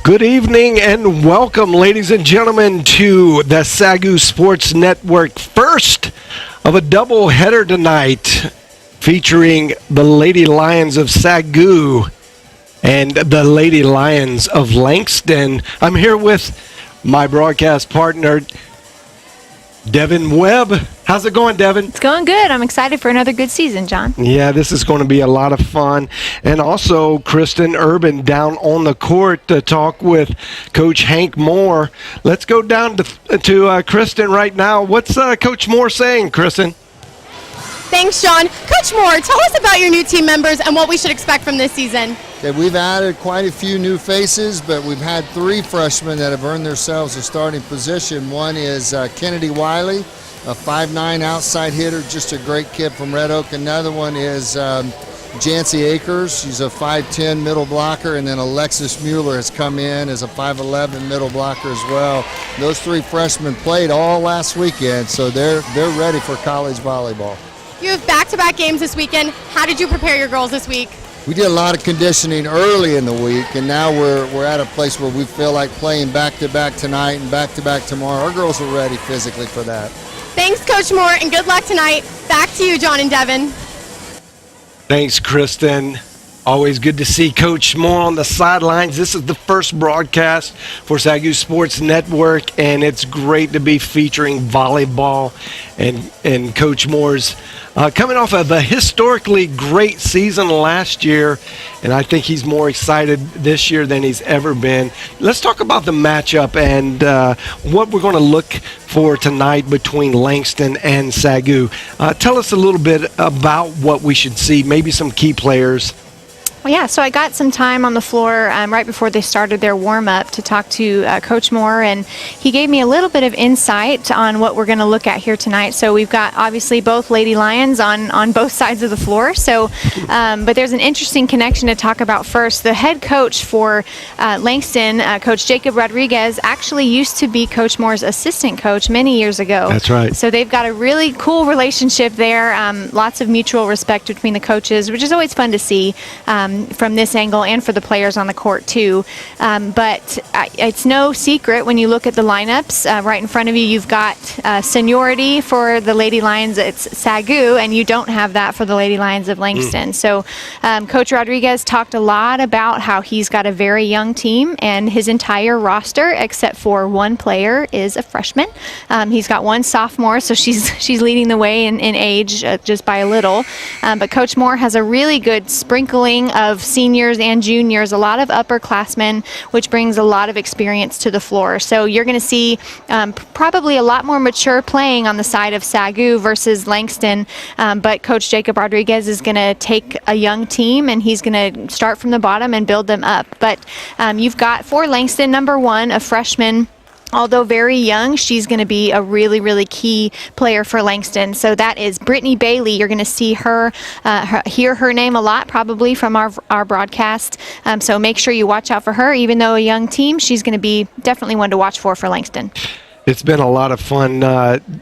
Good evening and welcome, ladies and gentlemen, to the SAGU Sports Network. First of a doubleheader tonight featuring the Lady Lions of SAGU and the Lady Lions of Langston. I'm here with my broadcast partner, Devin Webb. How's it going, Devin? It's going good. I'm excited for another good season, John. Yeah, this is going to be a lot of fun. And also, Kristen Urban down on the court to talk with Coach Hank Moore. Let's go down to Kristen right now. What's Coach Moore saying, Kristen? Thanks, John. Coach Moore, tell us about your new team members and what we should expect from this season. Okay, we've added quite a few new faces, but we've had 3 freshmen that have earned themselves a starting position. One is Kennedy Wiley, a 5'9" outside hitter, just a great kid from Red Oak. Another one is Jancy Akers. She's a 5'10" middle blocker, and then Alexis Mueller has come in as a 5'11" middle blocker as well. Those 3 freshmen played all last weekend, so they're ready for college volleyball. You have back-to-back games this weekend. How did you prepare your girls this week? We did a lot of conditioning early in the week, and now we're at a place where we feel like playing back-to-back tonight and back-to-back tomorrow. Our girls are ready physically for that. Thanks, Coach Moore, and good luck tonight. Back to you, John and Devin. Thanks, Kristen. Always good to see Coach Moore on the sidelines. This is the first broadcast for SAGU Sports Network, and it's great to be featuring volleyball and Coach Moore's coming off of a historically great season last year, and I think he's more excited this year than he's ever been. Let's talk about the matchup and what we're going to look for tonight between Langston and SAGU. Tell us a little bit about what we should see, maybe some key players. Well, yeah, so I got some time on the floor right before they started their warm-up to talk to Coach Moore, and he gave me a little bit of insight on what we're going to look at here tonight. So we've got, obviously, both Lady Lions on both sides of the floor. So, but there's an interesting connection to talk about first. The head coach for Langston, Coach Jacob Rodriguez, actually used to be Coach Moore's assistant coach many years ago. That's right. So they've got a really cool relationship there, lots of mutual respect between the coaches, which is always fun to see. From this angle and for the players on the court too. But it's no secret when you look at the lineups right in front of you, you've got seniority for the Lady Lions. It's SAGU, and you don't have that for the Lady Lions of Langston. So Coach Rodriguez talked a lot about how he's got a very young team, and his entire roster, except for one player, is a freshman. He's got one sophomore, so she's leading the way in age just by a little. But Coach Moore has a really good sprinkling of seniors and juniors, a lot of upperclassmen, which brings a lot of experience to the floor. So you're going to see probably a lot more mature playing on the side of SAGU versus Langston, but Coach Jacob Rodriguez is going to take a young team and he's going to start from the bottom and build them up. But you've got for Langston, number 1, a freshman. Although very young, she's going to be a really, really key player for Langston. So that is Brittany Bailey. You're going to see her, hear her name a lot, probably from our broadcast. So make sure you watch out for her. Even though a young team, she's going to be definitely one to watch for Langston. It's been a lot of fun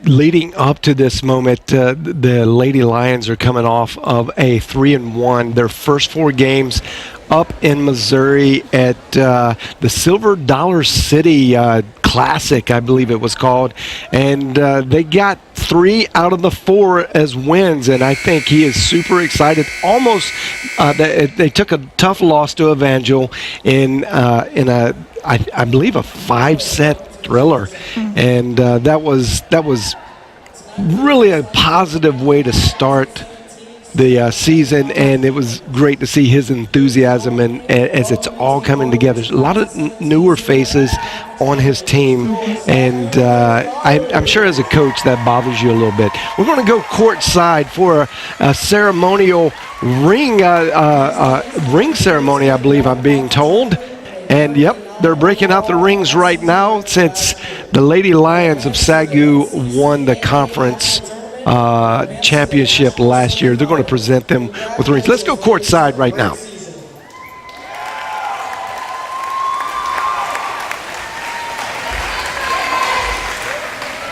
leading up to this moment. The Lady Lions are coming off of a 3-1. Their first 4 games up in Missouri at the Silver Dollar City Classic, I believe it was called. And they got 3 out of the 4 as wins, and I think he is super excited. Almost, they took a tough loss to Evangel in I believe a 5-set thriller, and that was really a positive way to start the season, and it was great to see his enthusiasm and as it's all coming together. There's a lot of newer faces on his team, and I'm sure as a coach that bothers you a little bit. We're going to go courtside for a ceremonial ring ceremony, I believe I'm being told. And yep, they're breaking out the rings right now since the Lady Lions of SAGU won the conference championship last year. They're going to present them with rings. Let's go courtside right now.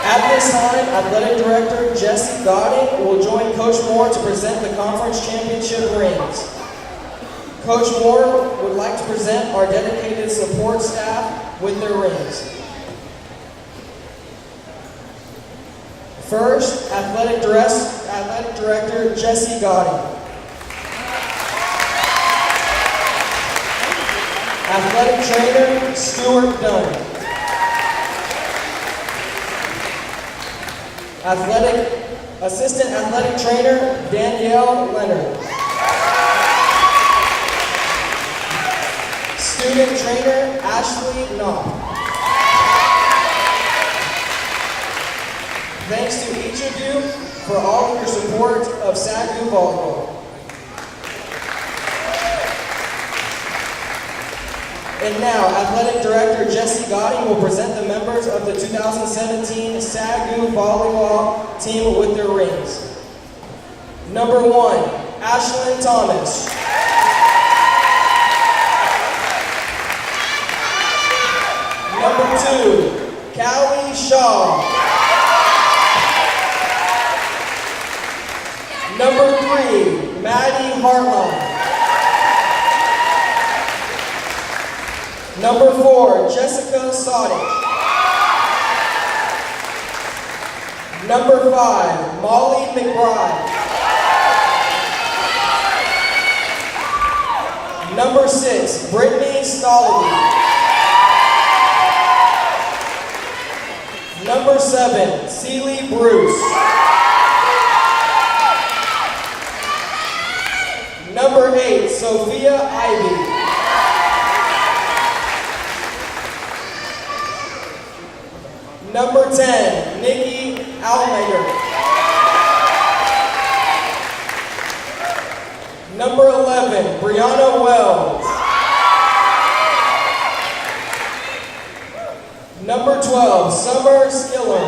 At this time, Athletic Director Jesse Godding will join Coach Moore to present the conference championship rings. Coach Moore would like to present our dedicated support staff with their rings. First, Athletic Director Jesse Gotti. Athletic Trainer Stuart Dunn. Assistant Athletic Trainer Danielle Leonard. Student Trainer Ashley Knopf. Thanks to each of you for all of your support of SAGU Volleyball. And now, Athletic Director Jesse Gotti will present the members of the 2017 SAGU Volleyball team with their rings. Number 1, Ashlyn Thomas. Number 2, Callie Shaw. Number 3, Maddie Hartline. Number 4, Jessica Sodich. Number 5, Molly McBride. Number 6, Brittany Stollidy. Number 7, Celie Bruce. Number 8, Sophia Ivy. Number 10, Nikki Almager. Number 11, Brianna Wells. Number 12, Summer Skiller.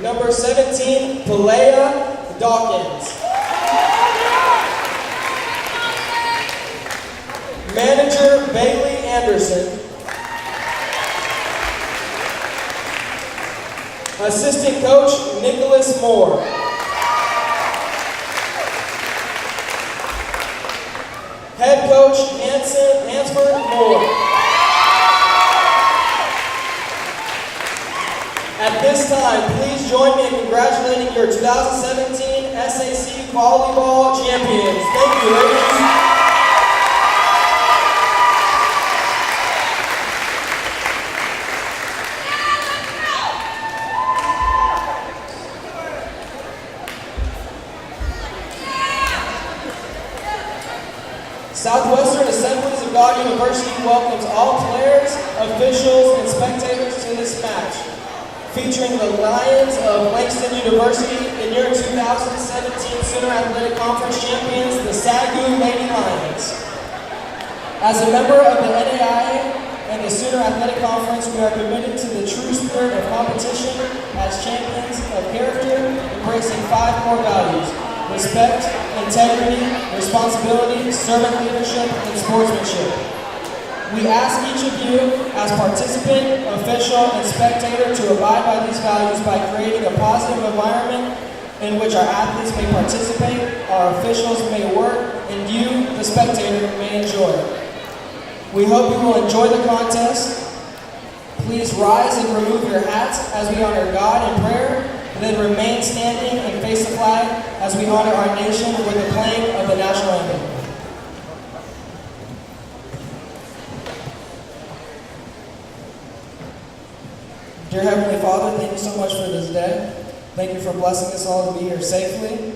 Number 17, Pelea Dawkins. Manager Bailey Anderson. Assistant Coach Nicholas Moore. Head Coach Hansford Moore. At this time, please join me in congratulating your 2017 SAC Volleyball champions. Thank you, ladies. Southwestern Assemblies of God University welcomes all players, officials, and spectators to this match, featuring the Lions of Langston University and your 2017 Sooner Athletic Conference champions, the SAGU Lady Lions. As a member of the NAIA and the Sooner Athletic Conference, we are committed to the true spirit of competition as champions of character, embracing 5 core values: respect, integrity, responsibility, servant leadership, and sportsmanship. We ask each of you, as participant, official, and spectator, to abide by these values by creating a positive environment in which our athletes may participate, our officials may work, and you, the spectator, may enjoy. We hope you will enjoy the contest. Please rise and remove your hats as we honor God in prayer. Then remain standing and face the flag as we honor our nation with the playing of the national anthem. Dear Heavenly Father, thank you so much for this day. Thank you for blessing us all to be here safely.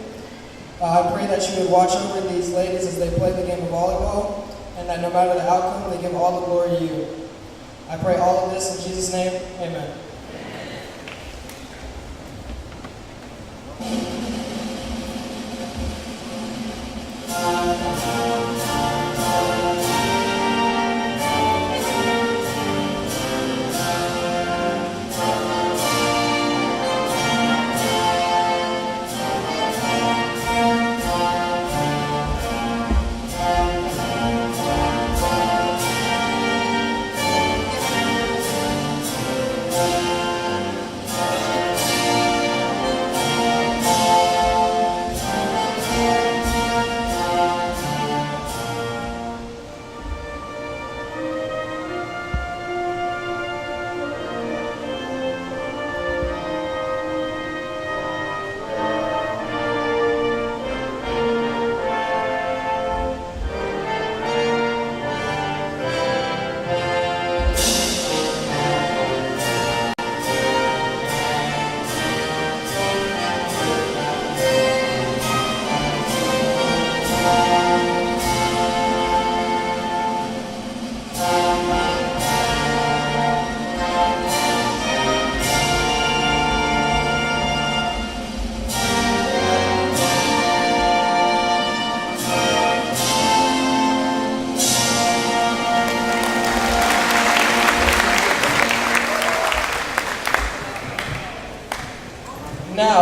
I pray that you would watch over these ladies as they play the game of volleyball, and that no matter the outcome, they give all the glory to you. I pray all of this in Jesus' name, amen.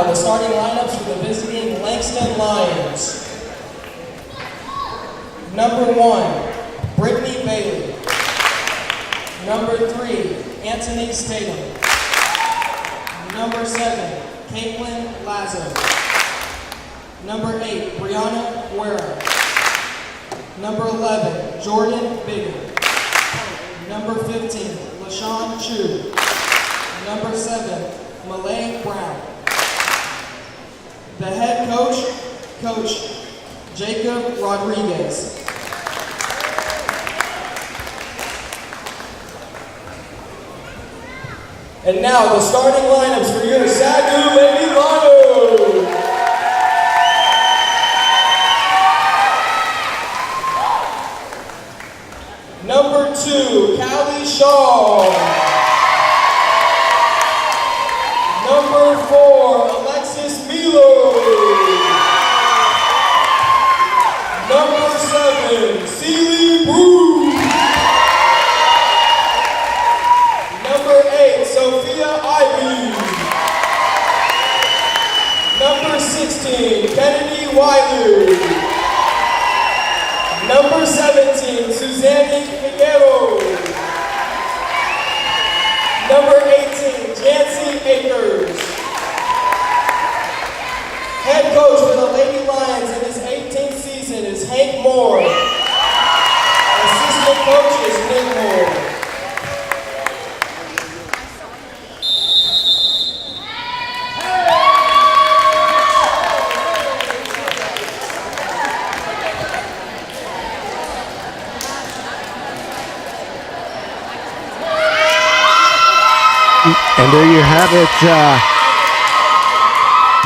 the starting lineups for the visiting Langston Lions. Number 1, Brittany Bailey. Number 3, Anthony Statham. Number 7, Caitlin Lazo. Number 8, Brianna Guerra. Number 11, Jordan Biggin. Number 15, LaShawn Chu. Number 7, Malay Brown. The head coach, Coach Jacob Rodriguez. And now the starting lineups for your SAGU Lady Lions. Number 2, Callie Shaw. Number 4, Alexis Milo. Number 7, Celie Brew. Number 8, Sophia Ivy. Number 16, Kennedy Wiley. Number 17, Suzanne Figueroa. Number 18, Jancy Akers. Head coach for the Lady Lions in his 18th season is Hank Moore. Assistant coach is Nick Moore. And there you have it,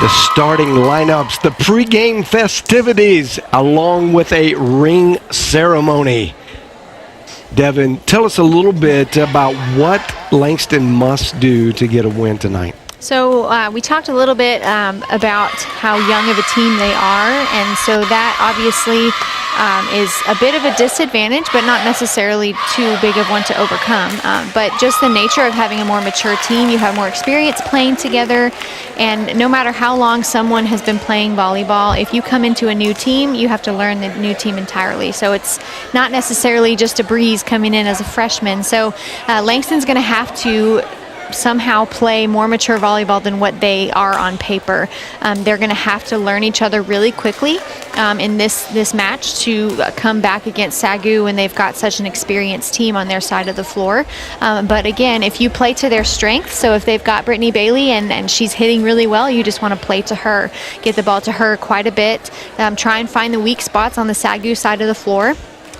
the starting lineups, the pregame festivities, along with a ring ceremony. Devin, tell us a little bit about what Langston must do to get a win tonight. So we talked a little bit about how young of a team they are, and so that obviously is a bit of a disadvantage, but not necessarily too big of one to overcome. But just the nature of having a more mature team, you have more experience playing together, and no matter how long someone has been playing volleyball, if you come into a new team, you have to learn the new team entirely. So it's not necessarily just a breeze coming in as a freshman. So Langston's going to have to somehow play more mature volleyball than what they are on paper. They're going to have to learn each other really quickly in this match to come back against SAGU when they've got such an experienced team on their side of the floor. But again, if you play to their strengths, so if they've got Brittany Bailey and she's hitting really well, you just want to play to her, get the ball to her quite a bit, try and find the weak spots on the SAGU side of the floor.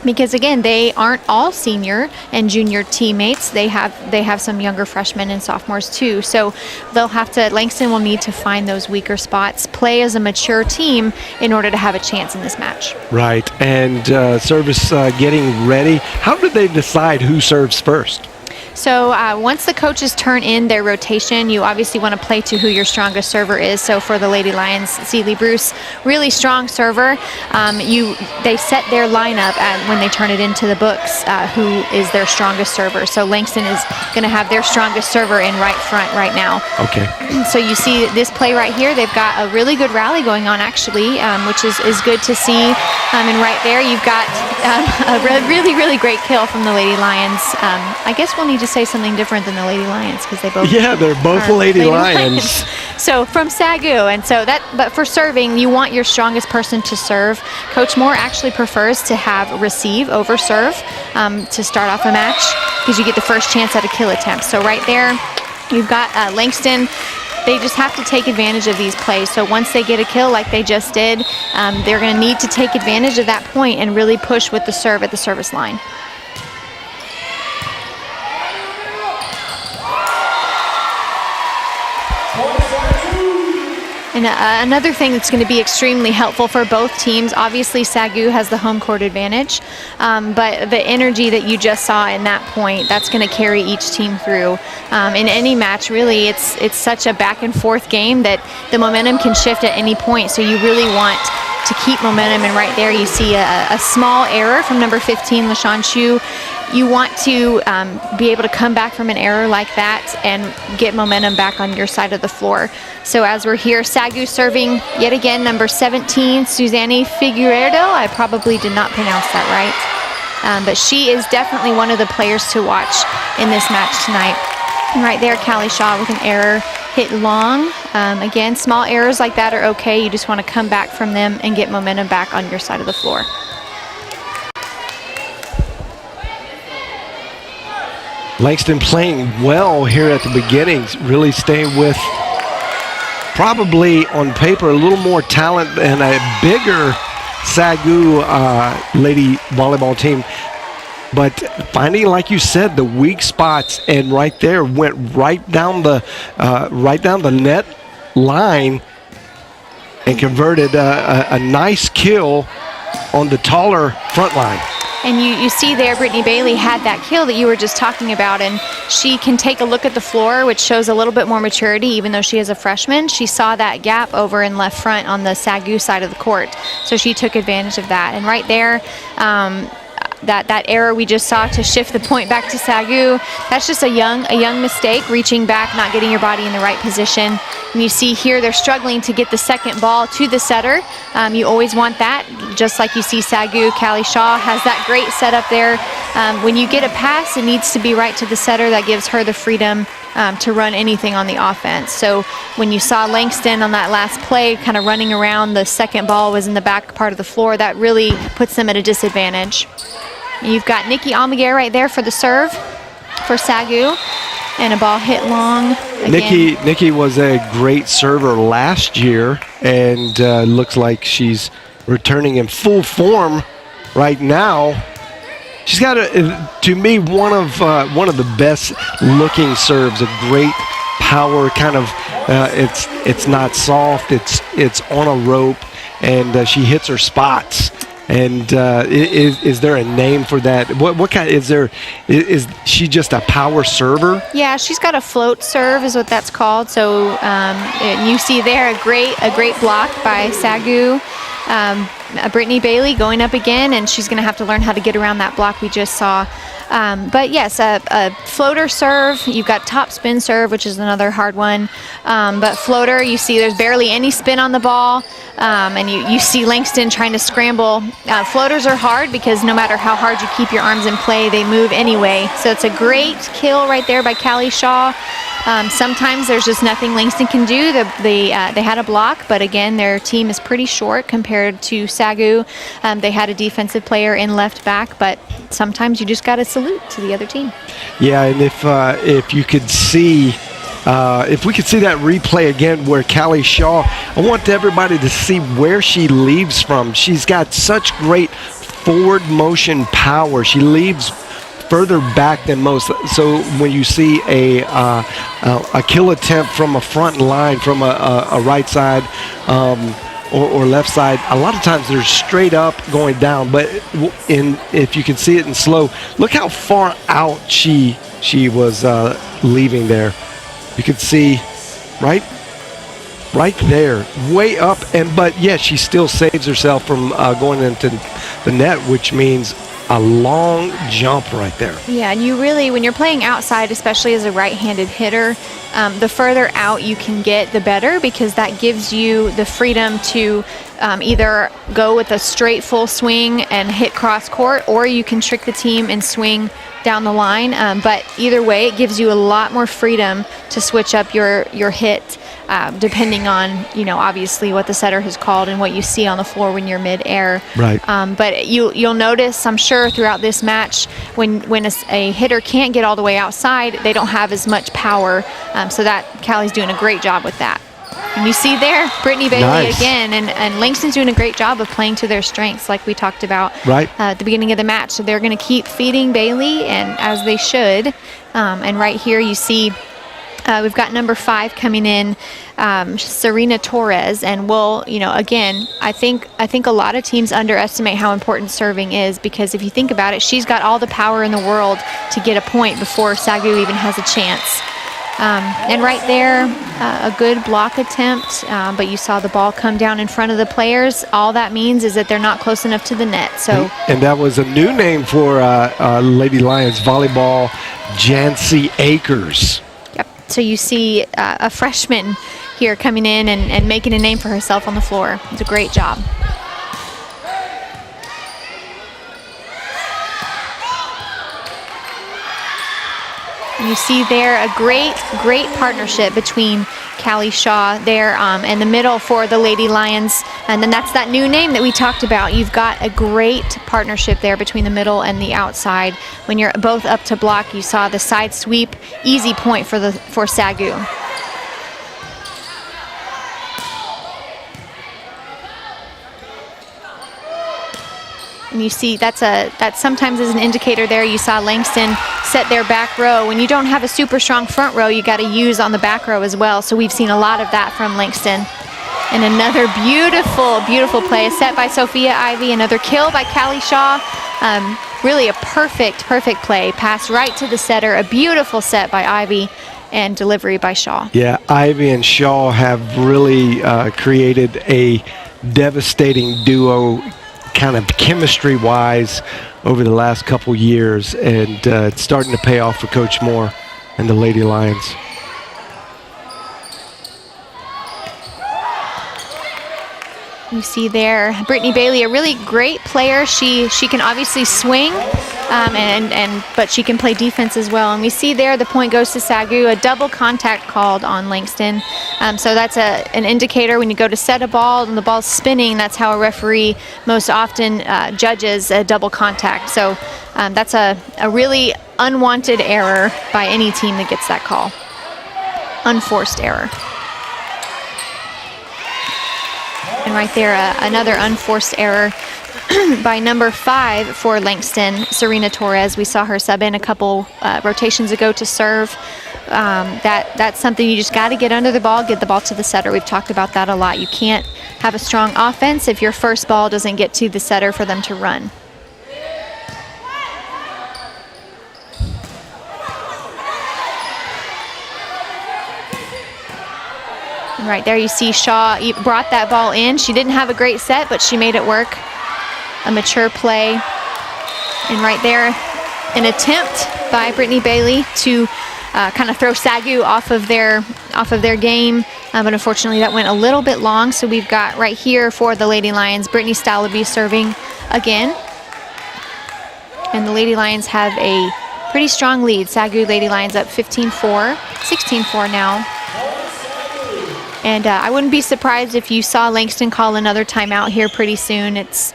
Because again, they aren't all senior and junior teammates. They have some younger freshmen and sophomores too. So Langston will need to find those weaker spots, play as a mature team in order to have a chance in this match. Right, and service getting ready. How do they decide who serves first? So once the coaches turn in their rotation, you obviously want to play to who your strongest server is. So for the Lady Lions, Celie Bruce, really strong server. They set their lineup when they turn it into the books, who is their strongest server. So Langston is going to have their strongest server in right front right now. Okay. So you see this play right here. They've got a really good rally going on actually, which is good to see. And right there you've got a really, really great kill from the Lady Lions. I guess we'll need to say something different than the Lady Lions because they both they're both Lady Lions. So from SAGU, and so but for serving, you want your strongest person to serve. Coach Moore actually prefers to have receive over serve to start off a match because you get the first chance at a kill attempt. So right there, you've got Langston. They just have to take advantage of these plays. So once they get a kill like they just did, they're going to need to take advantage of that point and really push with the serve at the service line. And another thing that's going to be extremely helpful for both teams, obviously SAGU has the home court advantage, but the energy that you just saw in that point, that's going to carry each team through. In any match, really, it's such a back and forth game that the momentum can shift at any point, so you really want to keep momentum. And right there you see a small error from number 15, LaShawn Chu. You want to be able to come back from an error like that and get momentum back on your side of the floor. So as we're here, SAGU serving yet again, number 17, Suzanne Figueredo. I probably did not pronounce that right. But she is definitely one of the players to watch in this match tonight. And right there, Callie Shaw with an error, hit long. Again, small errors like that are okay. You just want to come back from them and get momentum back on your side of the floor. Langston playing well here at the beginning, really staying with probably on paper a little more talent and a bigger SAGU lady volleyball team. But finding, like you said, the weak spots, and right there went right down the net line and converted a nice kill on the taller front line. And you see there, Brittany Bailey had that kill that you were just talking about, and she can take a look at the floor, which shows a little bit more maturity, even though she is a freshman. She saw that gap over in left front on the SAGU side of the court, so she took advantage of that. And right there, that error we just saw to shift the point back to SAGU, that's just a young mistake, reaching back, not getting your body in the right position. And you see here they're struggling to get the second ball to the setter. You always want that, just like you see SAGU. Callie Shaw has that great setup there. When you get a pass, it needs to be right to the setter. That gives her the freedom to run anything on the offense. So when you saw Langston on that last play kind of running around, the second ball was in the back part of the floor, that really puts them at a disadvantage. You've got Nikki Almaguer right there for the serve for SAGU, and a ball hit long. Again. Nikki was a great server last year, and looks like she's returning in full form right now. She's got, to me, one of the best looking serves. A great power, kind of. It's not soft. It's on a rope, and she hits her spots. And is there a name for that? What kind is she just a power server? Yeah, she's got a float serve is what that's called. So you see there a great block by SAGU. Brittany Bailey going up again, and she's going to have to learn how to get around that block we just saw. But yes, a floater serve. You've got top spin serve, which is another hard one. But floater, you see there's barely any spin on the ball. And you see Langston trying to scramble. Floaters are hard because no matter how hard you keep your arms in play, they move anyway. So it's a great kill right there by Callie Shaw. Sometimes there's just nothing Langston can do. They had a block, but again, their team is pretty short compared to SAGU. They had a defensive player in left back, but sometimes you just got to salute to the other team. Yeah, and if you could see, if we could see that replay again where Callie Shaw, I want everybody to see where she leaves from. She's got such great forward motion power. She leaves further back than most. So when you see a kill attempt from a front line, from a right side or left side, a lot of times they're straight up going down. But if you can see it in slow, look how far out she was leaving there. You can see right there, way up, but yeah, she still saves herself from going into the net, which means a long jump right there. Yeah, and you really, when you're playing outside, especially as a right-handed hitter, the further out you can get, the better, because that gives you the freedom to either go with a straight full swing and hit cross court, or you can trick the team and swing down the line. But either way, it gives you a lot more freedom to switch up your hit, depending on, obviously what the setter has called and what you see on the floor when you're mid-air. Right. But you'll notice, I'm sure, throughout this match, when a hitter can't get all the way outside, they don't have as much power. So that Callie's doing a great job with that. And you see there, Brittany Bailey nice. Again, and Langston's doing a great job of playing to their strengths, like we talked about at the beginning of the match. So they're going to keep feeding Bailey, and as they should. And right here you see we've got number 5 coming in, Serena Torres, and again, I think a lot of teams underestimate how important serving is, because if you think about it, she's got all the power in the world to get a point before SAGU even has a chance. And right there, a good block attempt, but you saw the ball come down in front of the players. All that means is that they're not close enough to the net. So, and that was a new name for Lady Lions volleyball, Jancy Akers. yep. So you see a freshman here coming in and making a name for herself on the floor. It's a great job. And you see there a great partnership between Callie Shaw there in the middle for the Lady Lions. And then that's that new name that we talked about. You've got a great partnership there between the middle and the outside. When you're both up to block, you saw the side sweep, easy point for SAGU. And you see that sometimes is an indicator there. You saw Langston set their back row. When you don't have a super strong front row, you got to use on the back row as well. So we've seen a lot of that from Langston. And another beautiful play, a set by Sophia Ivy, another kill by Callie Shaw. Really a perfect play. Pass right to the setter, a beautiful set by Ivy, and delivery by Shaw. Yeah, Ivy and Shaw have really created a devastating duo, kind of chemistry-wise, over the last couple years, and it's starting to pay off for Coach Moore and the Lady Lions. You see there, Brittany Bailey, a really great player. She can obviously swing, but she can play defense as well. And we see there the point goes to SAGU, a double contact called on Langston. So that's an indicator when you go to set a ball and the ball's spinning. That's how a referee most often judges a double contact. So that's a really unwanted error by any team that gets that call. Unforced error. And right there, another unforced error by number 5 for Langston, Serena Torres. We saw her sub in a couple rotations ago to serve. That's something you just got to get under the ball, get the ball to the setter. We've talked about that a lot. You can't have a strong offense if your first ball doesn't get to the setter for them to run. Right there you see Shaw brought that ball in. She didn't have a great set, but she made it work. A mature play. And right there, an attempt by Brittany Bailey to kind of throw SAGU off of their game. But unfortunately that went a little bit long. So we've got right here for the Lady Lions, Brittany Stalaby serving again. And the Lady Lions have a pretty strong lead. SAGU Lady Lions up 15-4, 16-4 now. And I wouldn't be surprised if you saw Langston call another timeout here pretty soon. It's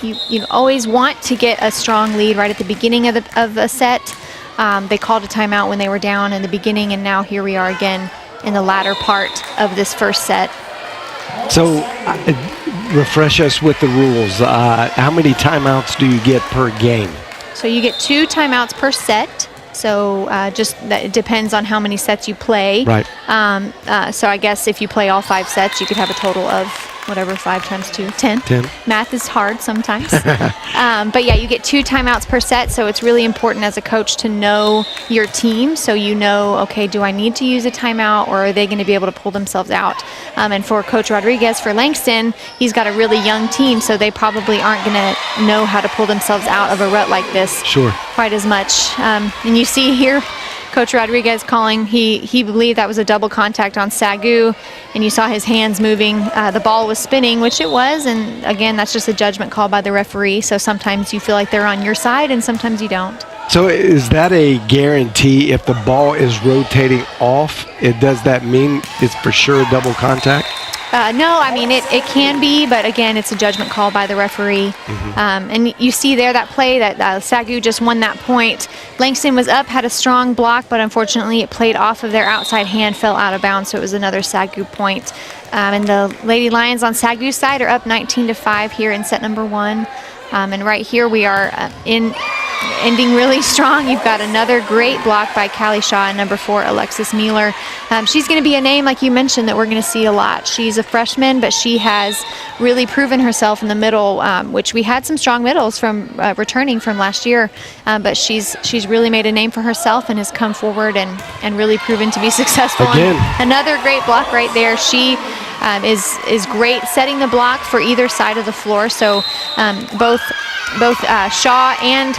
you always want to get a strong lead right at the beginning of a set. They called a timeout when they were down in the beginning, and now here we are again in the latter part of this first set. So refresh us with the rules. How many timeouts do you get per game? So you get 2 timeouts per set. So just that it depends on how many sets you play. Right. So I guess if you play all 5 sets, you could have a total of whatever, 5 times 2, 10. 10. Math is hard sometimes. But yeah, you get 2 timeouts per set, so it's really important as a coach to know your team, so you know, okay, do I need to use a timeout, or are they going to be able to pull themselves out? And for Coach Rodriguez, for Langston, he's got a really young team, so they probably aren't going to know how to pull themselves out of a rut like this quite as much. And you see here, Coach Rodriguez calling, he believed that was a double contact on SAGU, and you saw his hands moving. The ball was spinning, which it was, and again, that's just a judgment call by the referee, so sometimes you feel like they're on your side and sometimes you don't. So is that a guarantee if the ball is rotating off? Does that mean it's for sure a double contact? No, I mean, it can be, but again, it's a judgment call by the referee. And you see there that play that SAGU just won that point. Langston was up, had a strong block, but unfortunately it played off of their outside hand, fell out of bounds, so it was another SAGU point. And the Lady Lions on SAGU's side are up 19-5 here in set number 1. And right here we are in ending really strong. You've got another great block by Callie Shaw and number 4, Alexis Mueller. She's going to be a name, like you mentioned, that we're going to see a lot. She's a freshman, but she has really proven herself in the middle, which we had some strong middles from returning from last year. But she's really made a name for herself and has come forward and really proven to be successful. Again. And another great block right there. She is great setting the block for either side of the floor. So both Shaw and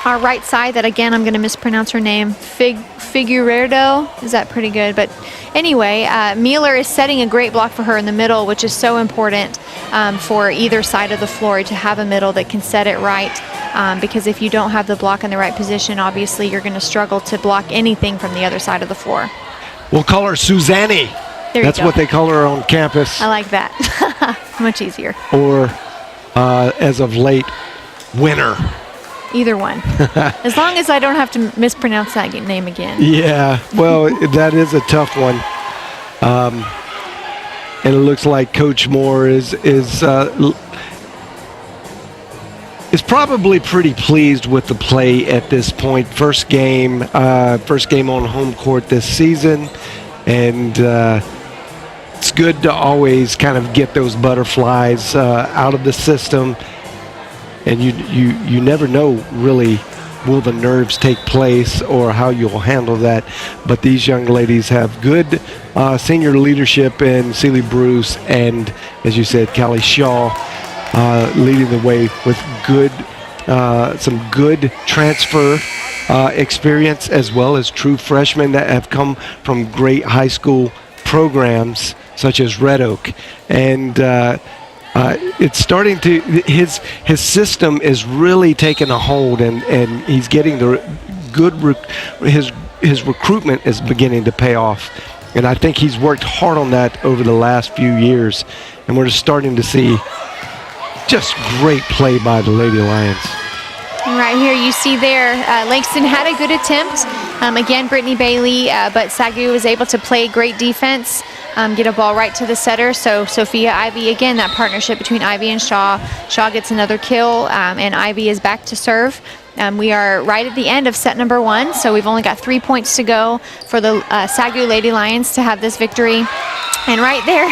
our right side, that again I'm going to mispronounce her name, Figueredo, is that pretty good? But anyway, Mueller is setting a great block for her in the middle, which is so important for either side of the floor to have a middle that can set it right, because if you don't have the block in the right position, obviously you're going to struggle to block anything from the other side of the floor. We'll call her Suzanne. That's what they call her on campus. I like that. Much easier. Or, as of late, Winner. Either one. As long as I don't have to mispronounce that name again. Yeah, well, that is a tough one. And it looks like Coach Moore is probably pretty pleased with the play at this point. First game on home court this season, and it's good to always kind of get those butterflies out of the system. And you never know, really, will the nerves take place or how you'll handle that. But these young ladies have good senior leadership in Celie Bruce and, as you said, Callie Shaw leading the way with some good transfer experience, as well as true freshmen that have come from great high school programs such as Red Oak. And it's starting to, his system is really taking a hold, and he's getting the good, his recruitment is beginning to pay off. And I think he's worked hard on that over the last few years. And we're just starting to see just great play by the Lady Lions. Right here you see there, Langston had a good attempt. Again, Brittany Bailey, but SAGU was able to play great defense, get a ball right to the setter. So Sophia Ivy, again, that partnership between Ivy and Shaw. Shaw gets another kill, and Ivy is back to serve. We are right at the end of set number 1, so we've only got 3 points to go for the SAGU Lady Lions to have this victory. And right there,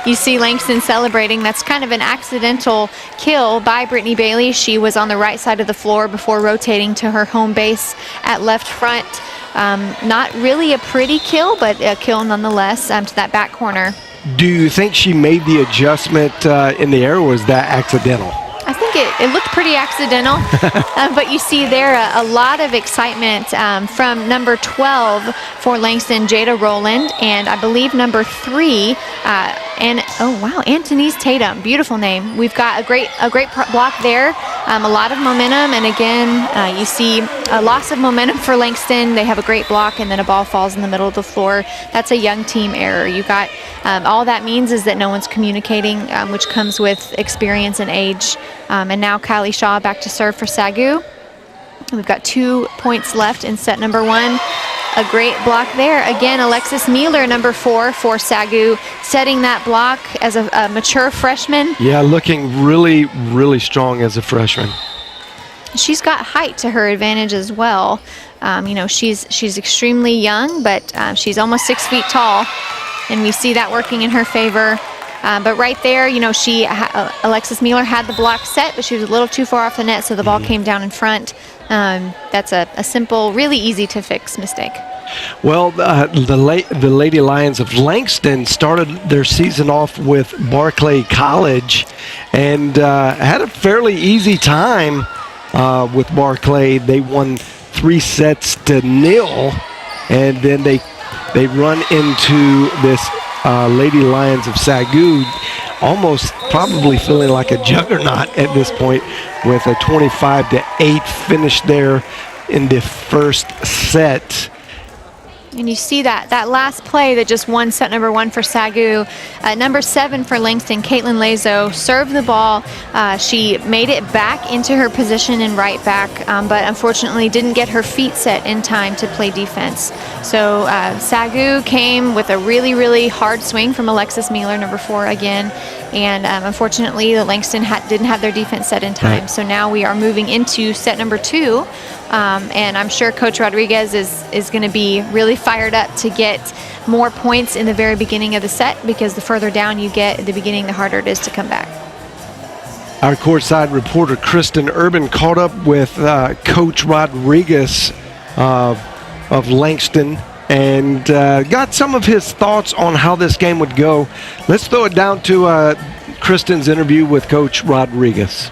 you see Langston celebrating. That's kind of an accidental kill by Brittany Bailey. She was on the right side of the floor before rotating to her home base at left front. Not really a pretty kill, but a kill nonetheless to that back corner. Do you think she made the adjustment in the air, or was that accidental? I think it looked pretty accidental, but you see there a lot of excitement from number 12 for Langston, Jada Rowland, and I believe number 3, Antonise Tatum. Beautiful name. We've got a great block there, a lot of momentum, and again, you see a loss of momentum for Langston. They have a great block, and then a ball falls in the middle of the floor. That's a young team error. You got all that means is that no one's communicating, which comes with experience and age. And now Callie Shaw back to serve for SAGU. We've got 2 points left in set number 1. A great block there. Again, Alexis Mueller, number 4 for SAGU, setting that block as a mature freshman. Yeah, looking really, really strong as a freshman. She's got height to her advantage as well. She's extremely young, but she's almost 6 feet tall, and we see that working in her favor. But right there, Alexis Mueller had the block set, but she was a little too far off the net, so the ball came down in front. That's a simple, really easy to fix mistake. Well, the Lady Lions of Langston started their season off with Barclay College and had a fairly easy time with Barclay. They won 3-0, and then they run into this Lady Lions of SAGU, almost probably feeling like a juggernaut at this point, with a 25-8 finish there in the first set. And you see that last play that just won set number 1 for SAGU. Number 7 for Langston, Caitlin Lazo, served the ball. She made it back into her position in right back, but unfortunately didn't get her feet set in time to play defense. So SAGU came with a really, really hard swing from Alexis Mueller, number 4 again. And unfortunately, the Langston didn't have their defense set in time. Right. So now we are moving into set number 2. And I'm sure Coach Rodriguez is going to be really fired up to get more points in the very beginning of the set, because the further down you get at the beginning, the harder it is to come back. Our courtside reporter Kristen Urban caught up with Coach Rodriguez of Langston and got some of his thoughts on how this game would go. Let's throw it down to Kristen's interview with Coach Rodriguez.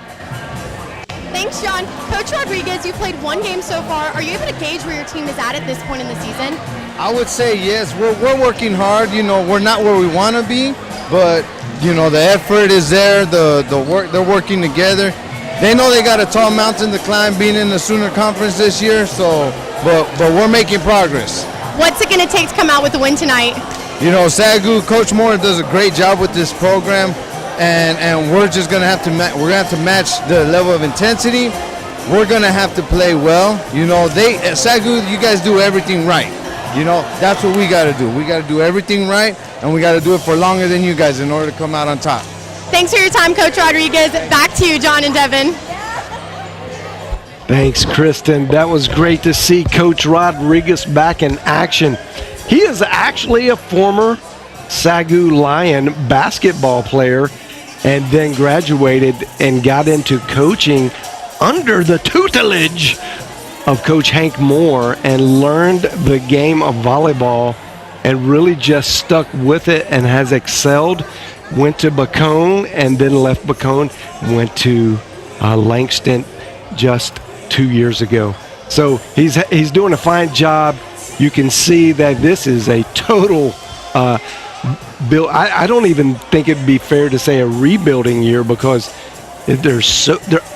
Thanks, John. Coach Rodriguez, you played 1 game so far. Are you able to gauge where your team is at this point in the season? I would say yes. We're working hard. You know, we're not where we want to be, but you know the effort is there. The work, they're working together. They know they got a tall mountain to climb, being in the Sooner Conference this year. So, but we're making progress. What's it going to take to come out with the win tonight? You know, SAGU, Coach Moore does a great job with this program. And we're just gonna have to match the level of intensity. We're gonna have to play well. You know, at SAGU, you guys do everything right. You know, that's what we gotta do. We gotta do everything right, and we gotta do it for longer than you guys in order to come out on top. Thanks for your time, Coach Rodriguez. Back to you, John and Devin. Thanks, Kristen. That was great to see Coach Rodriguez back in action. He is actually a former SAGU Lion basketball player, and then graduated and got into coaching under the tutelage of Coach Hank Moore, and learned the game of volleyball and really just stuck with it and has excelled. Went to Bacone and then left Bacone, went to Langston just 2 years ago. So he's doing a fine job. You can see that this is a total Bill, I don't even think it'd be fair to say a rebuilding year, because they're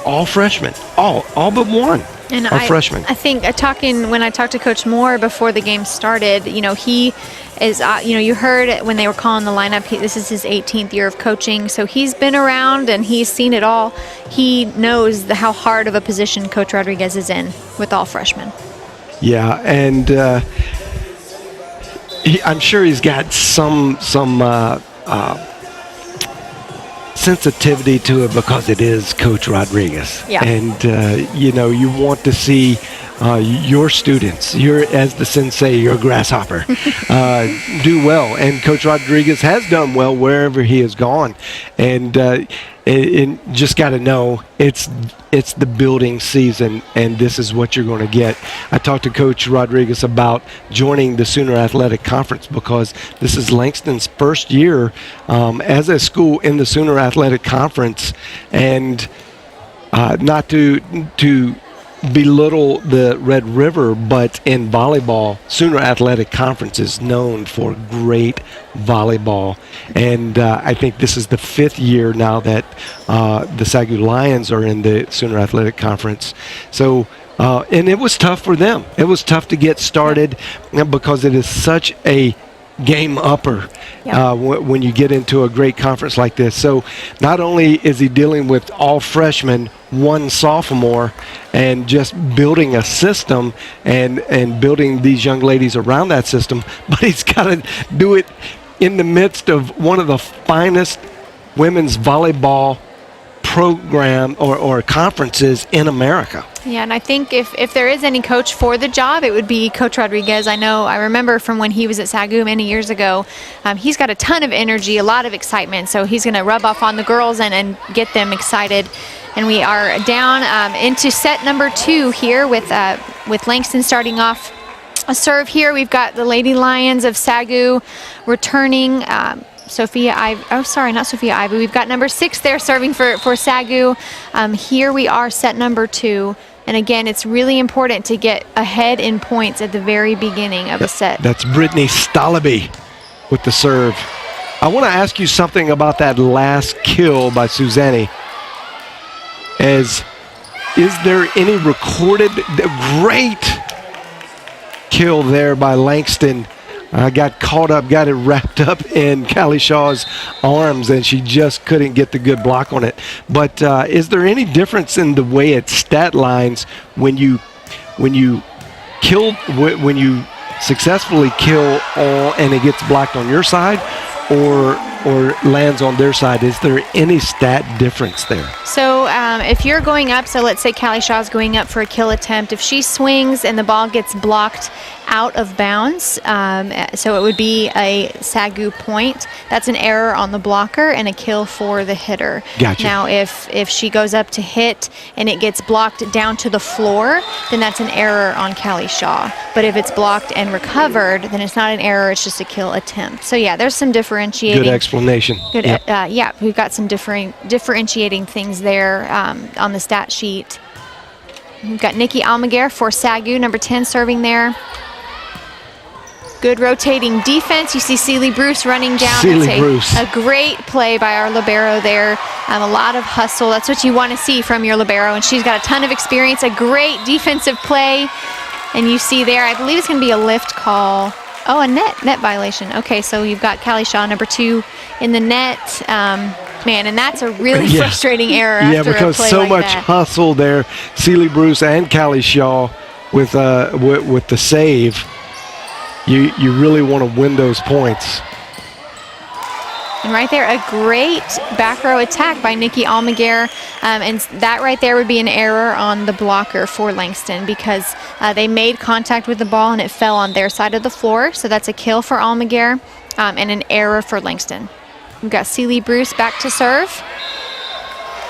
all freshmen, all but one. And are freshmen. I think when I talked to Coach Moore before the game started, you know, he is, you heard it when they were calling the lineup. This is his 18th year of coaching, so he's been around and he's seen it all. He knows how hard of a position Coach Rodriguez is in with all freshmen. Yeah, and I'm sure he's got some sensitivity to it, because it is Coach Rodriguez. Yeah. And, you want to see your students, as the sensei, your grasshopper, do well. And Coach Rodriguez has done well wherever he has gone. And just got to know it's the building season, and this is what you're going to get. I talked to Coach Rodriguez about joining the Sooner Athletic Conference, because this is Langston's first year as a school in the Sooner Athletic Conference, and not to belittle the Red River, but in volleyball, Sooner Athletic Conference is known for great volleyball. And I think this is the 5th year now that the SAGU Lions are in the Sooner Athletic Conference. So, and it was tough for them. It was tough to get started, because it is such a game upper when you get into a great conference like this. So not only is he dealing with all freshmen, 1 sophomore, and just building a system and building these young ladies around that system, but he's got to do it in the midst of one of the finest women's volleyball program or conferences in America. Yeah, and I think if there is any coach for the job, it would be Coach Rodriguez. I remember from when he was at SAGU many years ago, he's got a ton of energy, a lot of excitement, so he's going to rub off on the girls and get them excited. And we are down into set number 2 here with Langston starting off a serve here. We've got the Lady Lions of SAGU returning. We've got number 6 there serving for SAGU. Here we are, set number 2. And again, it's really important to get ahead in points at the very beginning of a set. That's Brittany Stalaby with the serve. I want to ask you something about that last kill by Suzanne. Is there any recorded great kill there by Langston. Got caught up, got it wrapped up in Callie Shaw's arms, and she just couldn't get the good block on it. But is there any difference in the way it stat lines when you successfully kill and it gets blocked on your side, or lands on their side? Is there any stat difference there? So if you're going up, so let's say Callie Shaw's going up for a kill attempt. If she swings and the ball gets blocked out of bounds, so it would be a SAGU point. That's an error on the blocker and a kill for the hitter. Gotcha. Now, if she goes up to hit and it gets blocked down to the floor, then that's an error on Callie Shaw. But if it's blocked and recovered, then it's not an error, it's just a kill attempt. So yeah, there's some differentiating. Good explanation. Good. Yep. Yeah, we've got some differentiating things there on the stat sheet. We've got Nikki Almaguer for SAGU, number 10, serving there. Good rotating defense. You see Celie Bruce running down. Celie Bruce. A great play by our libero there. A lot of hustle. That's what you want to see from your libero, and she's got a ton of experience. A great defensive play. And you see there, I believe it's going to be a lift call. Oh, a net violation. Okay, so you've got Callie Shaw, number 2, in the net. Man, and that's a really frustrating error after a play because so like much that. hustle there. Celie Bruce and Callie Shaw with the save. You really want to win those points. And right there, a great back row attack by Nikki Almaguer. And that right there would be an error on the blocker for Langston because they made contact with the ball and it fell on their side of the floor. So that's a kill for Almaguer and an error for Langston. We've got Celie Bruce back to serve.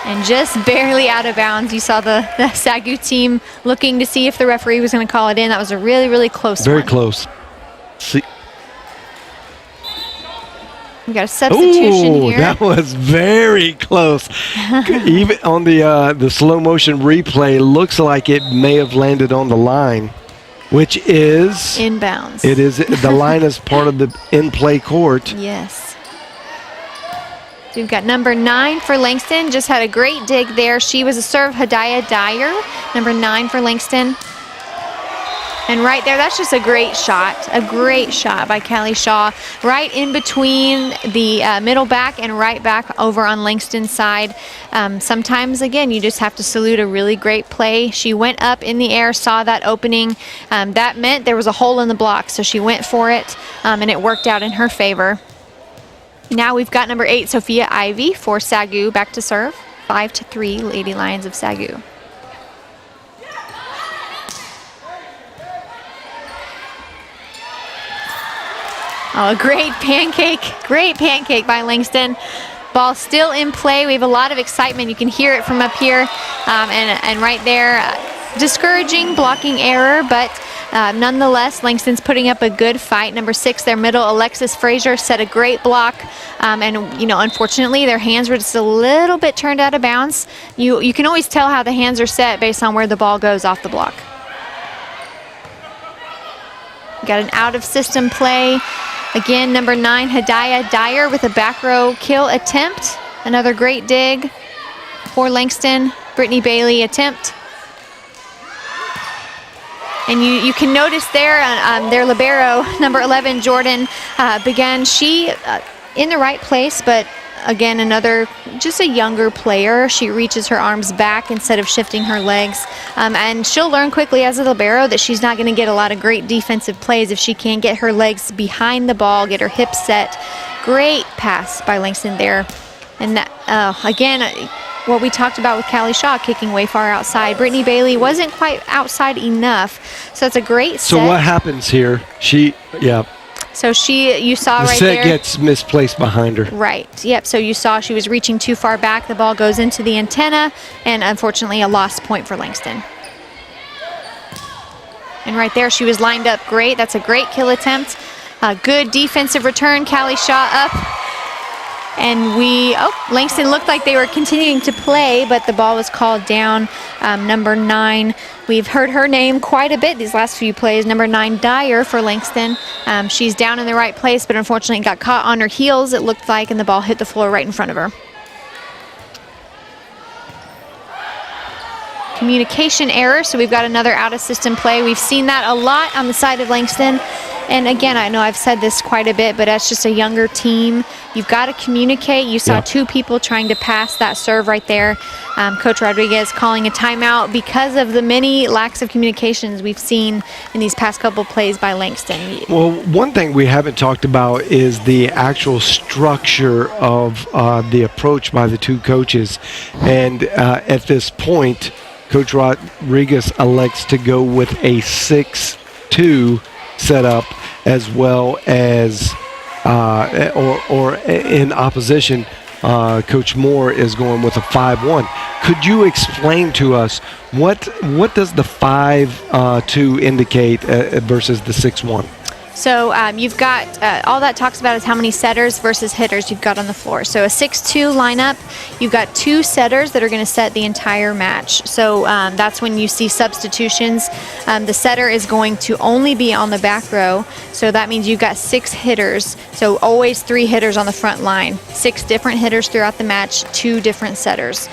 And just barely out of bounds. You saw the SAGU team looking to see if the referee was going to call it in. That was a really, really close one. Very close. We got a substitution here. That was very close. Even on the slow motion replay, looks like it may have landed on the line, which is inbounds. It is. The line is part of the in-play court. Yes. So we've got number 9 for Langston. Just had a great dig there. She was a serve, Hadaya Dyer, number 9 for Langston. And right there, that's just a great shot by Callie Shaw. Right in between the middle back and right back over on Langston's side. Sometimes, again, you just have to salute a really great play. She went up in the air, saw that opening. That meant there was a hole in the block, so she went for it, and it worked out in her favor. Now we've got number 8, Sophia Ivy for SAGU, back to serve. 5-3, Lady Lions of SAGU. Oh, a great pancake by Langston. Ball still in play. We have a lot of excitement. You can hear it from up here. And right there, discouraging blocking error, but nonetheless, Langston's putting up a good fight. Number 6, their middle, Alexis Frazier, set a great block. And, unfortunately, their hands were just a little bit turned out of bounds. You can always tell how the hands are set based on where the ball goes off the block. Got an out-of-system play. Again, number 9, Hadaya Dyer with a back row kill attempt. Another great dig for Langston. Brittany Bailey attempt. And you can notice there, their libero, number 11, Jordan, began she in the right place, but again, just a younger player. She reaches her arms back instead of shifting her legs. And she'll learn quickly as a libero that she's not going to get a lot of great defensive plays if she can't get her legs behind the ball, get her hips set. Great pass by Langston there. And that, again, what we talked about with Callie Shaw kicking way far outside. Brittany Bailey wasn't quite outside enough. So it's a great set. So what happens here? So you saw right there. The set gets misplaced behind her. Right, yep, so you saw she was reaching too far back. The ball goes into the antenna, and unfortunately a lost point for Langston. And right there, she was lined up great. That's a great kill attempt. Good defensive return, Callie Shaw up. And Langston looked like they were continuing to play, but the ball was called down. Number 9, we've heard her name quite a bit these last few plays. Number 9, Dyer for Langston. She's down in the right place, but unfortunately got caught on her heels, it looked like, and the ball hit the floor right in front of her. communication error, so we've got another out-of-system play. We've seen that a lot on the side of Langston. And again, I know I've said this quite a bit, but that's just a younger team. You've got to communicate. You saw two people trying to pass that serve right there. Coach Rodriguez calling a timeout because of the many lacks of communications we've seen in these past couple plays by Langston. Well, one thing we haven't talked about is the actual structure of the approach by the two coaches. And at this point, Coach Rodriguez elects to go with a 6-2 setup, as well as or in opposition, Coach Moore is going with a 5-1. Could you explain to us what does the 5-2 indicate versus the 6-1? So you've got, all that talks about is how many setters versus hitters you've got on the floor. So a 6-2 lineup, you've got 2 setters that are going to set the entire match. So that's when you see substitutions. The setter is going to only be on the back row. So that means you've got 6 hitters. So always 3 hitters on the front line. 6 different hitters throughout the match, 2 different setters.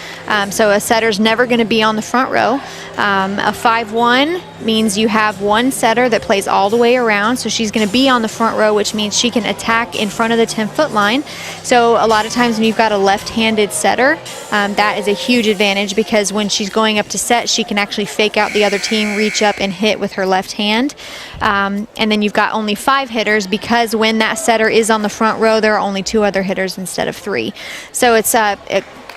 So a setter's never going to be on the front row. A 5-1 means you have 1 setter that plays all the way around. So she's going to be on the front row, which means she can attack in front of the 10-foot line. So a lot of times when you've got a left-handed setter, that is a huge advantage, because when she's going up to set, she can actually fake out the other team, reach up and hit with her left hand. And then you've got only 5 hitters, because when that setter is on the front row, there are only 2 other hitters instead of 3. So it's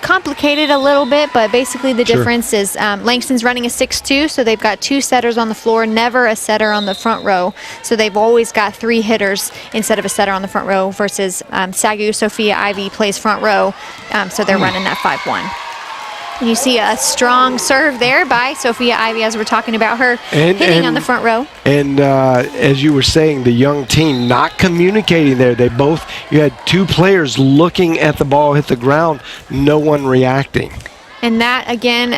complicated a little bit, but basically the difference is Langston's running a 6-2, so they've got 2 setters on the floor, never a setter on the front row. So they've always got 3 hitters instead of a setter on the front row, versus SAGU Sophia Ivy plays front row, so they're running that 5-1. You see a strong serve there by Sophia Ivy, as we're talking about her hitting on the front row. And as you were saying, the young team not communicating there. You had 2 players looking at the ball hit the ground, no one reacting. And that, again,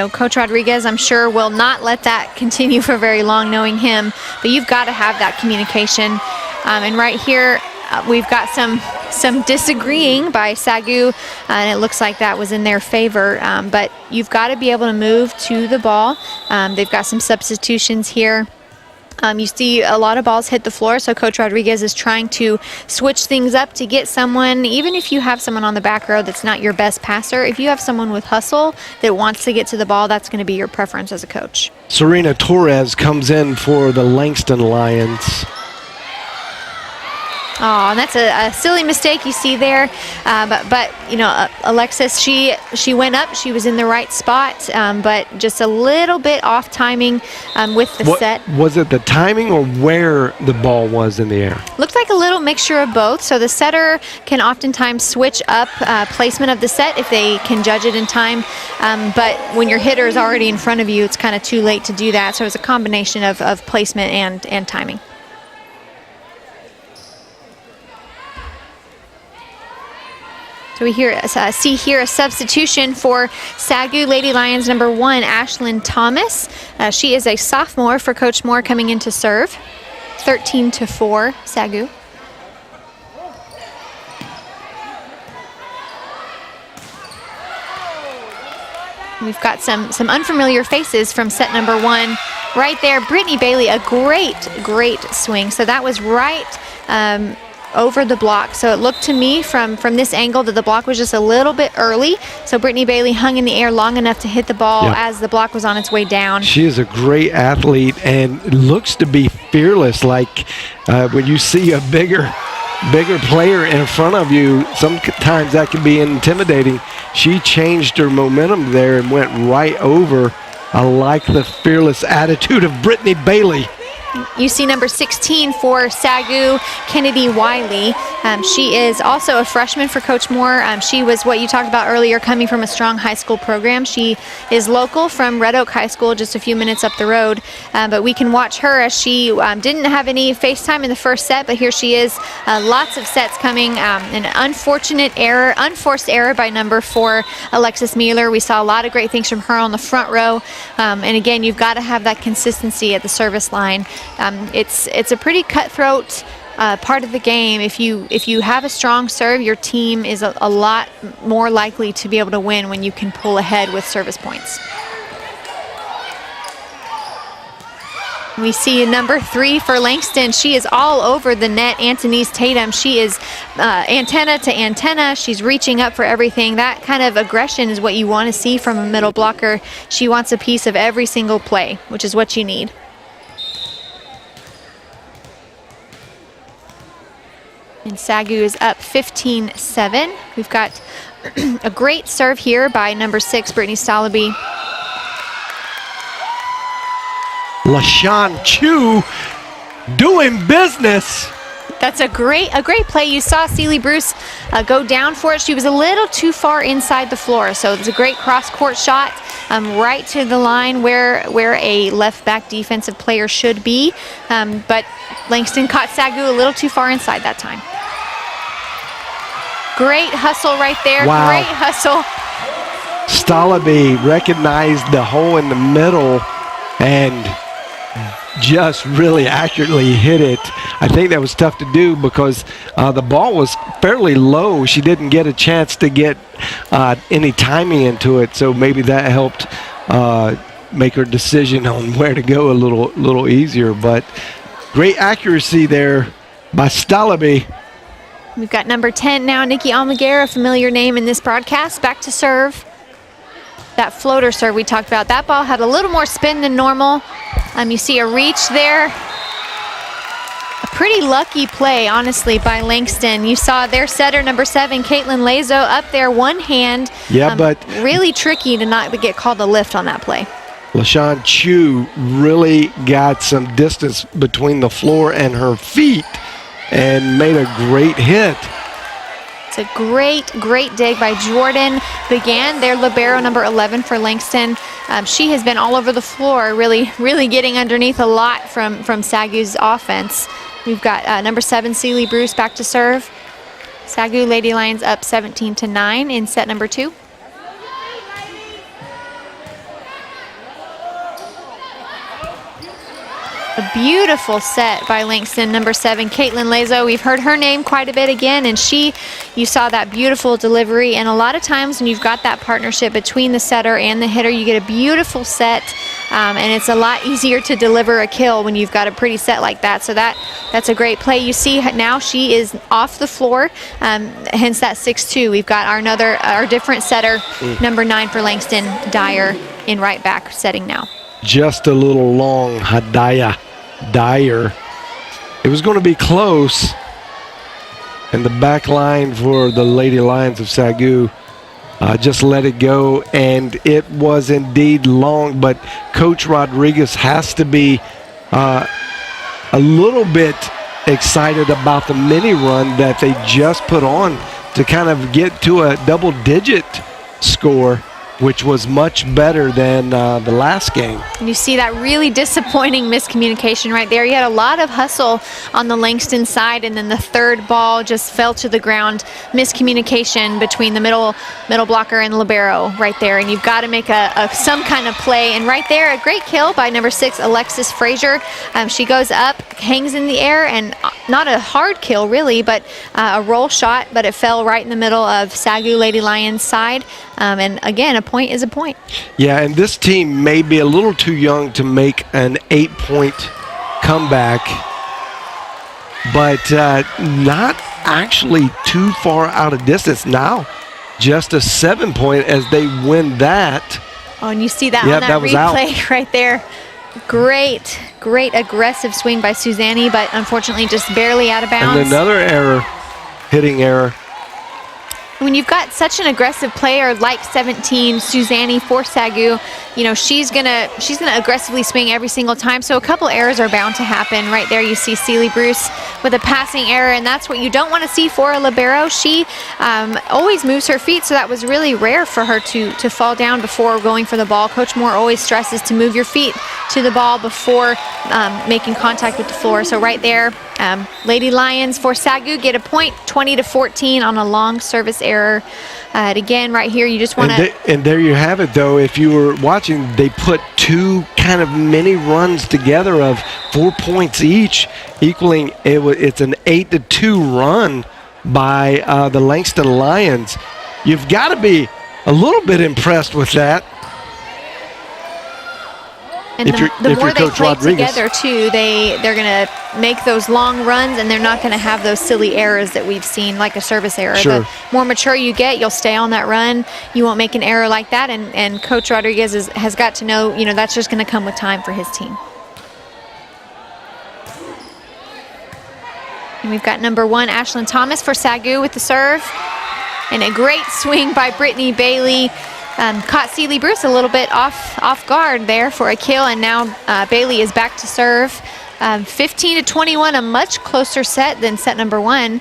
Coach Rodriguez, I'm sure, will not let that continue for very long, knowing him. But you've got to have that communication. And right here, we've got some disagreeing by SAGU, and it looks like that was in their favor. But you've got to be able to move to the ball. They've got some substitutions here. You see a lot of balls hit the floor, so Coach Rodriguez is trying to switch things up to get someone, even if you have someone on the back row that's not your best passer, if you have someone with hustle that wants to get to the ball, that's going to be your preference as a coach. Serena Torres comes in for the Langston Lions. Oh, and that's a silly mistake you see there, but Alexis, she went up, she was in the right spot, but just a little bit off timing with the set. Was it the timing or where the ball was in the air? Looked like a little mixture of both. So the setter can oftentimes switch up placement of the set if they can judge it in time, but when your hitter is already in front of you, it's kind of too late to do that. So it was a combination of placement and timing. So we see here a substitution for SAGU Lady Lions number 1, Ashlyn Thomas. She is a sophomore for Coach Moore, coming in to serve. 13-4, SAGU. We've got some unfamiliar faces from set number 1. Right there, Brittany Bailey, a great swing. So that was right over the block. So it looked to me from this angle that the block was just a little bit early. So Brittany Bailey hung in the air long enough to hit the ball as the block was on its way down. She is a great athlete and looks to be fearless. Like when you see a bigger player in front of you, sometimes that can be intimidating. She changed her momentum there and went right over. I like the fearless attitude of Brittany Bailey. You see number 16 for SAGU, Kennedy Wiley. She is also a freshman for Coach Moore. She was what you talked about earlier, coming from a strong high school program. She is local from Red Oak High School, just a few minutes up the road. But we can watch her as she didn't have any FaceTime in the first set, but here she is. Lots of sets coming. An unforced error by number 4, Alexis Mueller. We saw a lot of great things from her on the front row. And again, you've got to have that consistency at the service line. It's a pretty cutthroat part of the game. If you have a strong serve, your team is a lot more likely to be able to win when you can pull ahead with service points. We see number 3 for Langston. She is all over the net. Antonise Tatum, she is antenna to antenna. She's reaching up for everything. That kind of aggression is what you want to see from a middle blocker. She wants a piece of every single play, which is what you need. And SAGU is up 15-7. We've got a great serve here by number 6, Brittany Stalaby. LaShawn Chu doing business. That's a great play. You saw Celie Bruce go down for it. She was a little too far inside the floor, so it's a great cross-court shot right to the line where a left-back defensive player should be. But Langston caught SAGU a little too far inside that time. Great hustle right there. Wow. Great hustle. Stalaby recognized the hole in the middle and just really accurately hit it. I think that was tough to do because the ball was fairly low. She didn't get a chance to get any timing into it, so maybe that helped make her decision on where to go a little easier. But great accuracy there by Stalaby. We've got number 10 now, Nikki Almaguer, a familiar name in this broadcast, back to serve. That floater serve we talked about, that ball had a little more spin than normal. You see a reach there. A pretty lucky play, honestly, by Langston. You saw their setter, number 7, Caitlin Lazo, up there, one hand. Yeah, but really tricky to not get called a lift on that play. LaShawn Chu really got some distance between the floor and her feet and made a great hit. It's a great dig by Jordan Began, their libero, number 11 for Langston. She has been all over the floor, really getting underneath a lot from SAGU's offense. We've got number 7, Celie Bruce, back to serve. SAGU Lady Lions up 17-9 in set number 2. A beautiful set by Langston, number 7, Caitlin Lazo. We've heard her name quite a bit again, and you saw that beautiful delivery. And a lot of times when you've got that partnership between the setter and the hitter, you get a beautiful set, and it's a lot easier to deliver a kill when you've got a pretty set like that. So that's a great play. You see now she is off the floor, hence that 6-2. We've got our different setter, number 9 for Langston, Dyer, in right back setting now. Just a little long, Hadaya Dyer. It was going to be close. And the back line for the Lady Lions of SAGU just let it go. And it was indeed long, but Coach Rodriguez has to be a little bit excited about the mini run that they just put on to kind of get to a double-digit score, which was much better than the last game. And you see that really disappointing miscommunication right there. You had a lot of hustle on the Langston side, and then the third ball just fell to the ground. Miscommunication between the middle blocker and the libero right there, and you've got to make some kind of play. And right there, a great kill by number 6, Alexis Frazier. She goes up, hangs in the air, and not a hard kill really, but a roll shot, but it fell right in the middle of SAGU Lady Lions side. And again, a point is a point. Yeah, and this team may be a little too young to make an 8-point comeback, but not actually too far out of distance. Now, just a 7-point as they win that. Oh, and you see that on that replay right there. Great aggressive swing by Suzanne, but unfortunately just barely out of bounds. And another error, hitting error. When you've got such an aggressive player like 17, Suzanne for SAGU, she's gonna aggressively swing every single time. So a couple errors are bound to happen. Right there, you see Celie Bruce with a passing error, and that's what you don't want to see for a libero. She always moves her feet, so that was really rare for her to fall down before going for the ball. Coach Moore always stresses to move your feet to the ball before making contact with the floor. So right there, Lady Lions for SAGU get a point, 20-14 on a long service error. And again, right here, you just want to... And there you have it, though. If you were watching, they put two kind of mini runs together of 4 points each, equaling it's an 8-2 run by the Langston Lions. You've got to be a little bit impressed with that. And if the you're more they Coach play Rodriguez. together, too, they're going to make those long runs, and they're not going to have those silly errors that we've seen, like a service error. Sure. The more mature you get, you'll stay on that run. You won't make an error like that, and Coach Rodriguez has got to know, that's just going to come with time for his team. And we've got number 1, Ashlyn Thomas for SAGU with the serve. And a great swing by Brittany Bailey. Caught Seeley Bruce a little bit off guard there for a kill, and now Bailey is back to serve. 15-21, a much closer set than set number 1.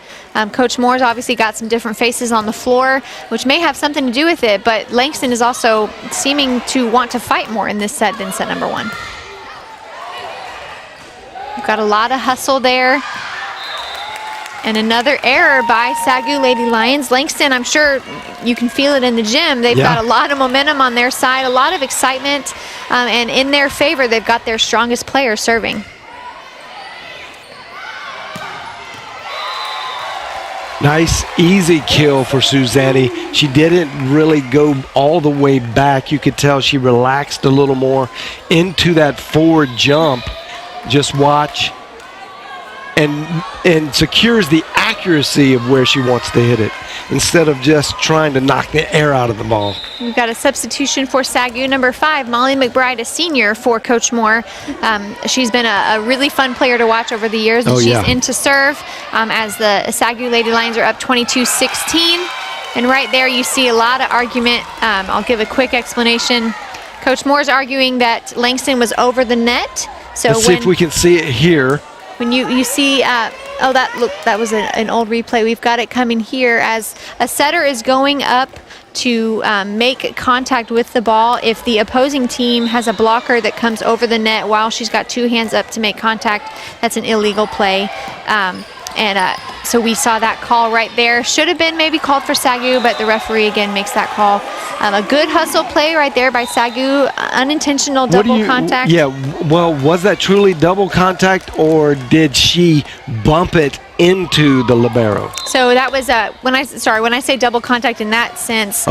Coach Moore's obviously got some different faces on the floor, which may have something to do with it, but Langston is also seeming to want to fight more in this set than set number 1. We've got a lot of hustle there. And another error by SAGU Lady Lions. Langston, I'm sure you can feel it in the gym. They've got a lot of momentum on their side, a lot of excitement, and in their favor, they've got their strongest player serving. Nice, easy kill for Suzanne. She didn't really go all the way back. You could tell she relaxed a little more into that forward jump. Just watch. And secures the accuracy of where she wants to hit it instead of just trying to knock the air out of the ball. We've got a substitution for SAGU, number 5, Molly McBride, a senior for Coach Moore. She's been a really fun player to watch over the years, and she's in to serve as the SAGU Lady Lions are up 22-16. And right there you see a lot of argument. I'll give a quick explanation. Coach Moore's arguing that Langston was over the net. So let's see if we can see it here. When you see, that was an old replay. We've got it coming here as a setter is going up to make contact with the ball. If the opposing team has a blocker that comes over the net while she's got 2 hands up to make contact, that's an illegal play. So we saw that call right there. Should have been maybe called for SAGU, but the referee again makes that call. A good hustle play right there by SAGU, unintentional double contact. Yeah, well, was that truly double contact, or did she bump it into the libero? So that was when I say double contact in that sense,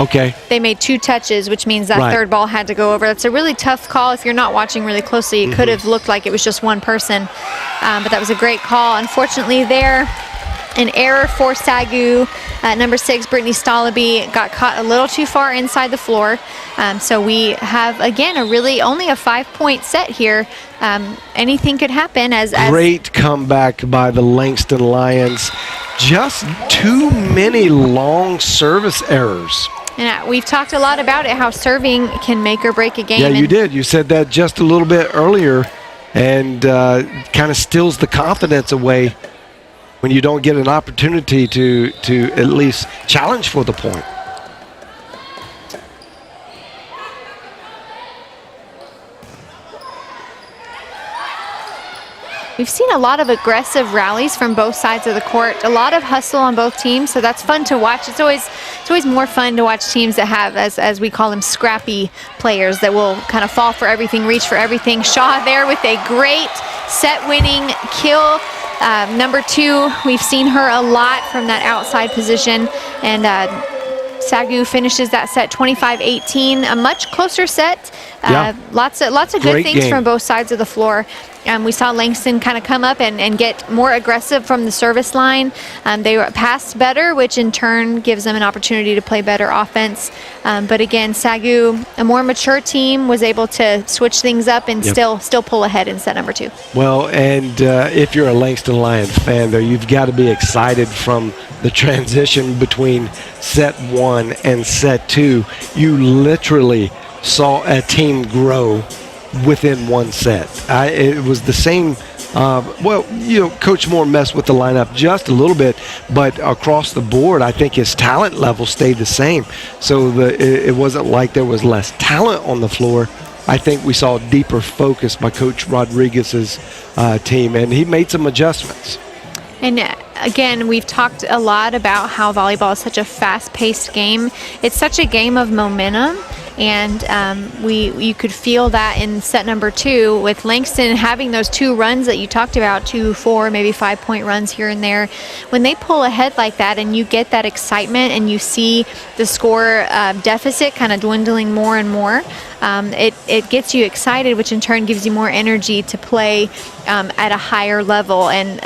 they made 2 touches, which means that third ball had to go over. That's a really tough call. If you're not watching really closely, it could have looked like it was just one person, but that was a great call. Unfortunately there, an error for SAGU. Number 6, Brittany Stalaby, got caught a little too far inside the floor. So we have, again, only a 5-point set here. Anything could happen. Great comeback by the Langston Lions. Just too many long service errors. And we've talked a lot about it, how serving can make or break a game. Yeah, you did. You said that just a little bit earlier, and kind of steals the confidence away when you don't get an opportunity to at least challenge for the point. We've seen a lot of aggressive rallies from both sides of the court, a lot of hustle on both teams, so that's fun to watch. It's always more fun to watch teams that have, as we call them, scrappy players that will kind of fall for everything, reach for everything. Shaw there with a great set-winning kill. Number 2, we've seen her a lot from that outside position, and SAGU finishes that set 25-18, a much closer set. Lots of good things from both sides of the floor. We saw Langston kind of come up and get more aggressive from the service line. They passed better, which in turn gives them an opportunity to play better offense. But again, SAGU, a more mature team, was able to switch things up and still pull ahead in set number 2. Well, and if you're a Langston Lions fan, though, you've got to be excited from the transition between set 1 and set 2. You literally saw a team grow within one set. It was the same. Coach Moore messed with the lineup just a little bit, but across the board, I think his talent level stayed the same. So it wasn't like there was less talent on the floor. I think we saw a deeper focus by Coach Rodriguez's team, and he made some adjustments. And again, we've talked a lot about how volleyball is such a fast-paced game. It's such a game of momentum. And you could feel that in set number 2 with Langston having those 2 runs that you talked about, 2, 4, maybe 5-point runs here and there. When they pull ahead like that and you get that excitement and you see the score deficit kind of dwindling more and more, it gets you excited, which in turn gives you more energy to play at a higher level. And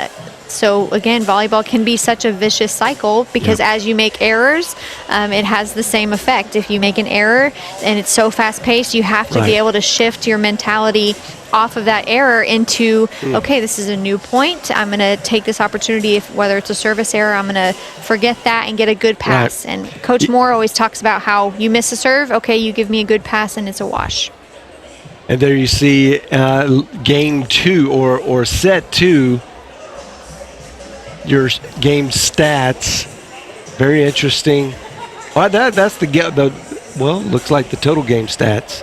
so again, volleyball can be such a vicious cycle because as you make errors, it has the same effect. If you make an error and it's so fast paced, you have to be able to shift your mentality off of that error into, okay, this is a new point. I'm going to take this opportunity, whether it's a service error, I'm going to forget that and get a good pass. And Coach Moore always talks about how you miss a serve, okay, you give me a good pass and it's a wash. And there you see game 2 or set 2, your game stats. Very interesting. Well, that's looks like the total game stats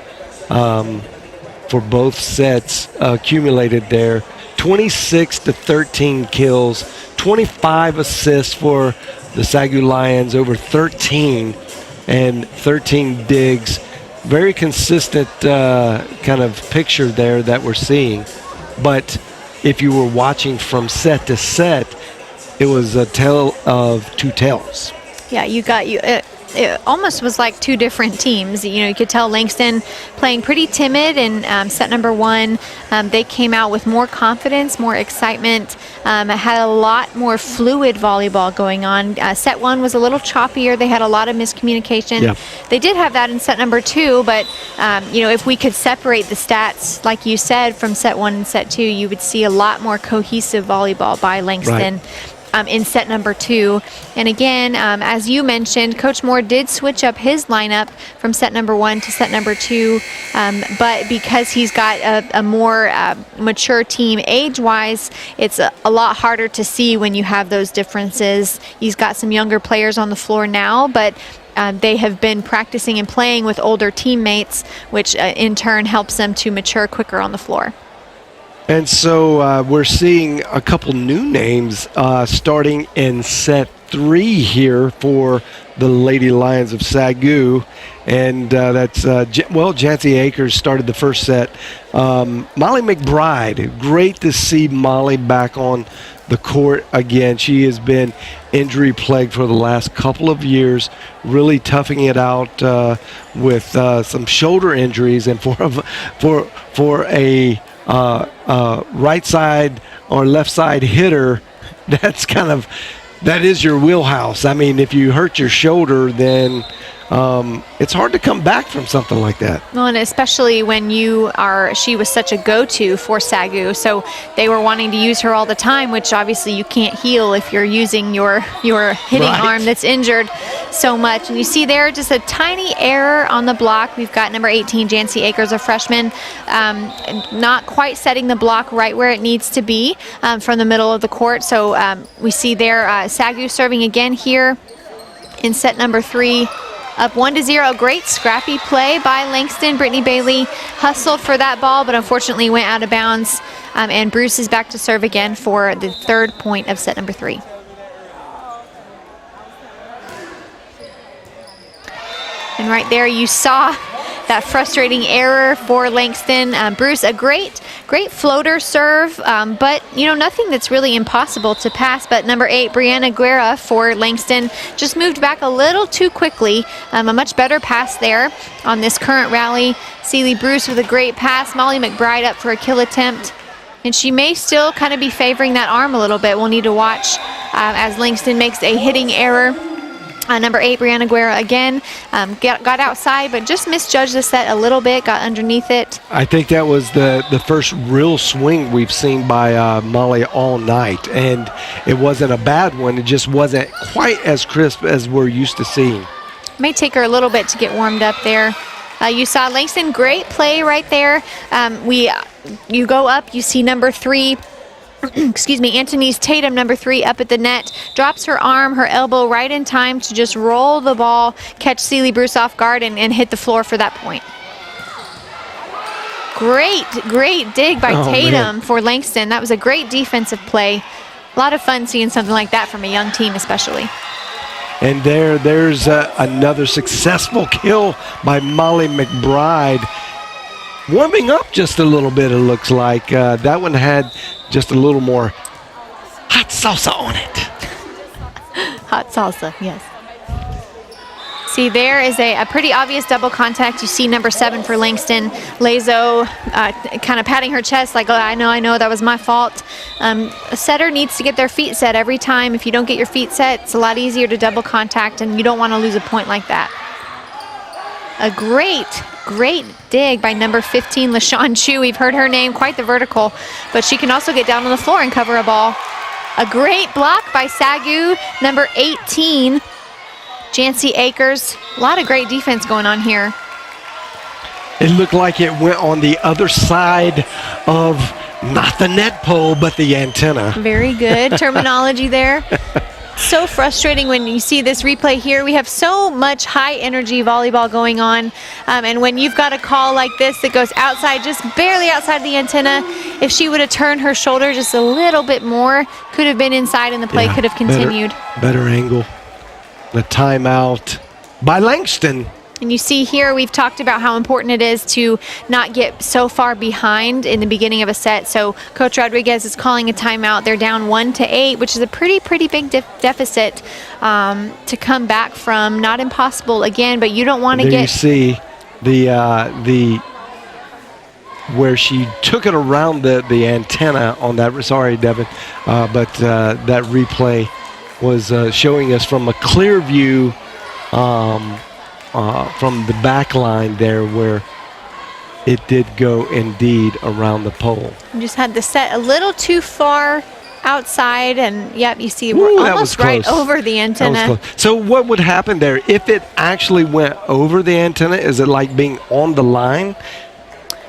for both sets accumulated there. 26 to 13 kills, 25 assists for the SAGU Lions, over 13 and 13 digs. Very consistent kind of picture there that we're seeing. But if you were watching from set to set, it was a tale of two tales. Yeah, it almost was like 2 different teams. You could tell Langston playing pretty timid in set number 1. They came out with more confidence, more excitement. Had a lot more fluid volleyball going on. Set 1 was a little choppier. They had a lot of miscommunication. Yeah. They did have that in set number 2, but if we could separate the stats, like you said, from set 1 and set 2, you would see a lot more cohesive volleyball by Langston. Right. In set number 2. And again, as you mentioned, Coach Moore did switch up his lineup from set number 1 to set number 2, but because he's got a more mature team age-wise, it's a lot harder to see when you have those differences. He's got some younger players on the floor now, but they have been practicing and playing with older teammates, which in turn helps them to mature quicker on the floor. And so we're seeing a couple new names starting in set 3 here for the Lady Lions of SAGU. And that's, Jancy Akers started the first set. Molly McBride, great to see Molly back on the court again. She has been injury plagued for the last couple of years, really toughing it out with some shoulder injuries. And for a right side or left side hitter, that is your wheelhouse. I mean, if you hurt your shoulder, then it's hard to come back from something like that. Well, and especially when she was such a go-to for SAGU, so they were wanting to use her all the time, which obviously you can't heal if you're using your hitting arm that's injured so much. And you see there just a tiny error on the block. We've got number 18, Jancy Akers, a freshman, not quite setting the block right where it needs to be from the middle of the court. So we see there SAGU serving again here in set number 3. Up 1-0, great scrappy play by Langston. Brittany Bailey hustled for that ball, but unfortunately went out of bounds. And Bruce is back to serve again for the 3rd point of set number 3. And right there you saw that frustrating error for Langston. Bruce, a great floater serve, but nothing that's really impossible to pass. But number 8, Brianna Guerra for Langston, just moved back a little too quickly. A much better pass there on this current rally. Celie Bruce with a great pass. Molly McBride up for a kill attempt. And she may still kind of be favoring that arm a little bit. We'll need to watch as Langston makes a hitting error. Number 8, Brianna Guerra again, got outside, but just misjudged the set a little bit, got underneath it. I think that was the first real swing we've seen by Molly all night, and it wasn't a bad one. It just wasn't quite as crisp as we're used to seeing. May take her a little bit to get warmed up there. You saw Langston, great play right there. You go up, you see number 3, Antonise Tatum, number 3, up at the net, drops her arm, her elbow right in time to just roll the ball, catch Celie Bruce off guard, and hit the floor for that point. Great dig by Tatum for Langston. That was a great defensive play. A lot of fun seeing something like that from a young team especially. And there's another successful kill by Molly McBride. Warming up just a little bit, it looks like. That one had just a little more hot salsa on it. Hot salsa, yes. See, there is a pretty obvious double contact. You see number 7 for Langston, Lazo, kind of patting her chest like, oh, I know, that was my fault. A setter needs to get their feet set every time. If you don't get your feet set, it's a lot easier to double contact, and you don't want to lose a point like that. A great dig by number 15, LaShawn Chu. We've heard her name, quite the vertical, but she can also get down on the floor and cover a ball. A great block by SAGU, number 18, Jancy Akers. A lot of great defense going on here. It looked like it went on the other side of not the net pole, but the antenna. Very good terminology there. So frustrating when you see this replay here. We have so much high energy volleyball going on, and when you've got a call like this that goes outside, just barely outside the antenna, if she would have turned her shoulder just a little bit more, could have been inside and the play could have continued. Better angle. The timeout by Langston. And you see here, we've talked about how important it is to not get so far behind in the beginning of a set. So Coach Rodriguez is calling a timeout. They're down 1-8, which is a pretty big deficit to come back from. Not impossible again, but you don't want to get. You see the where she took it around the antenna on that. Sorry, Devin, but that replay was showing us from a clear view. From the back line there where it did go indeed around the pole. You just had the set a little too far outside, and yep, you see we're almost right over the antenna. So what would happen there if it actually went over the antenna? Is it like being on the line?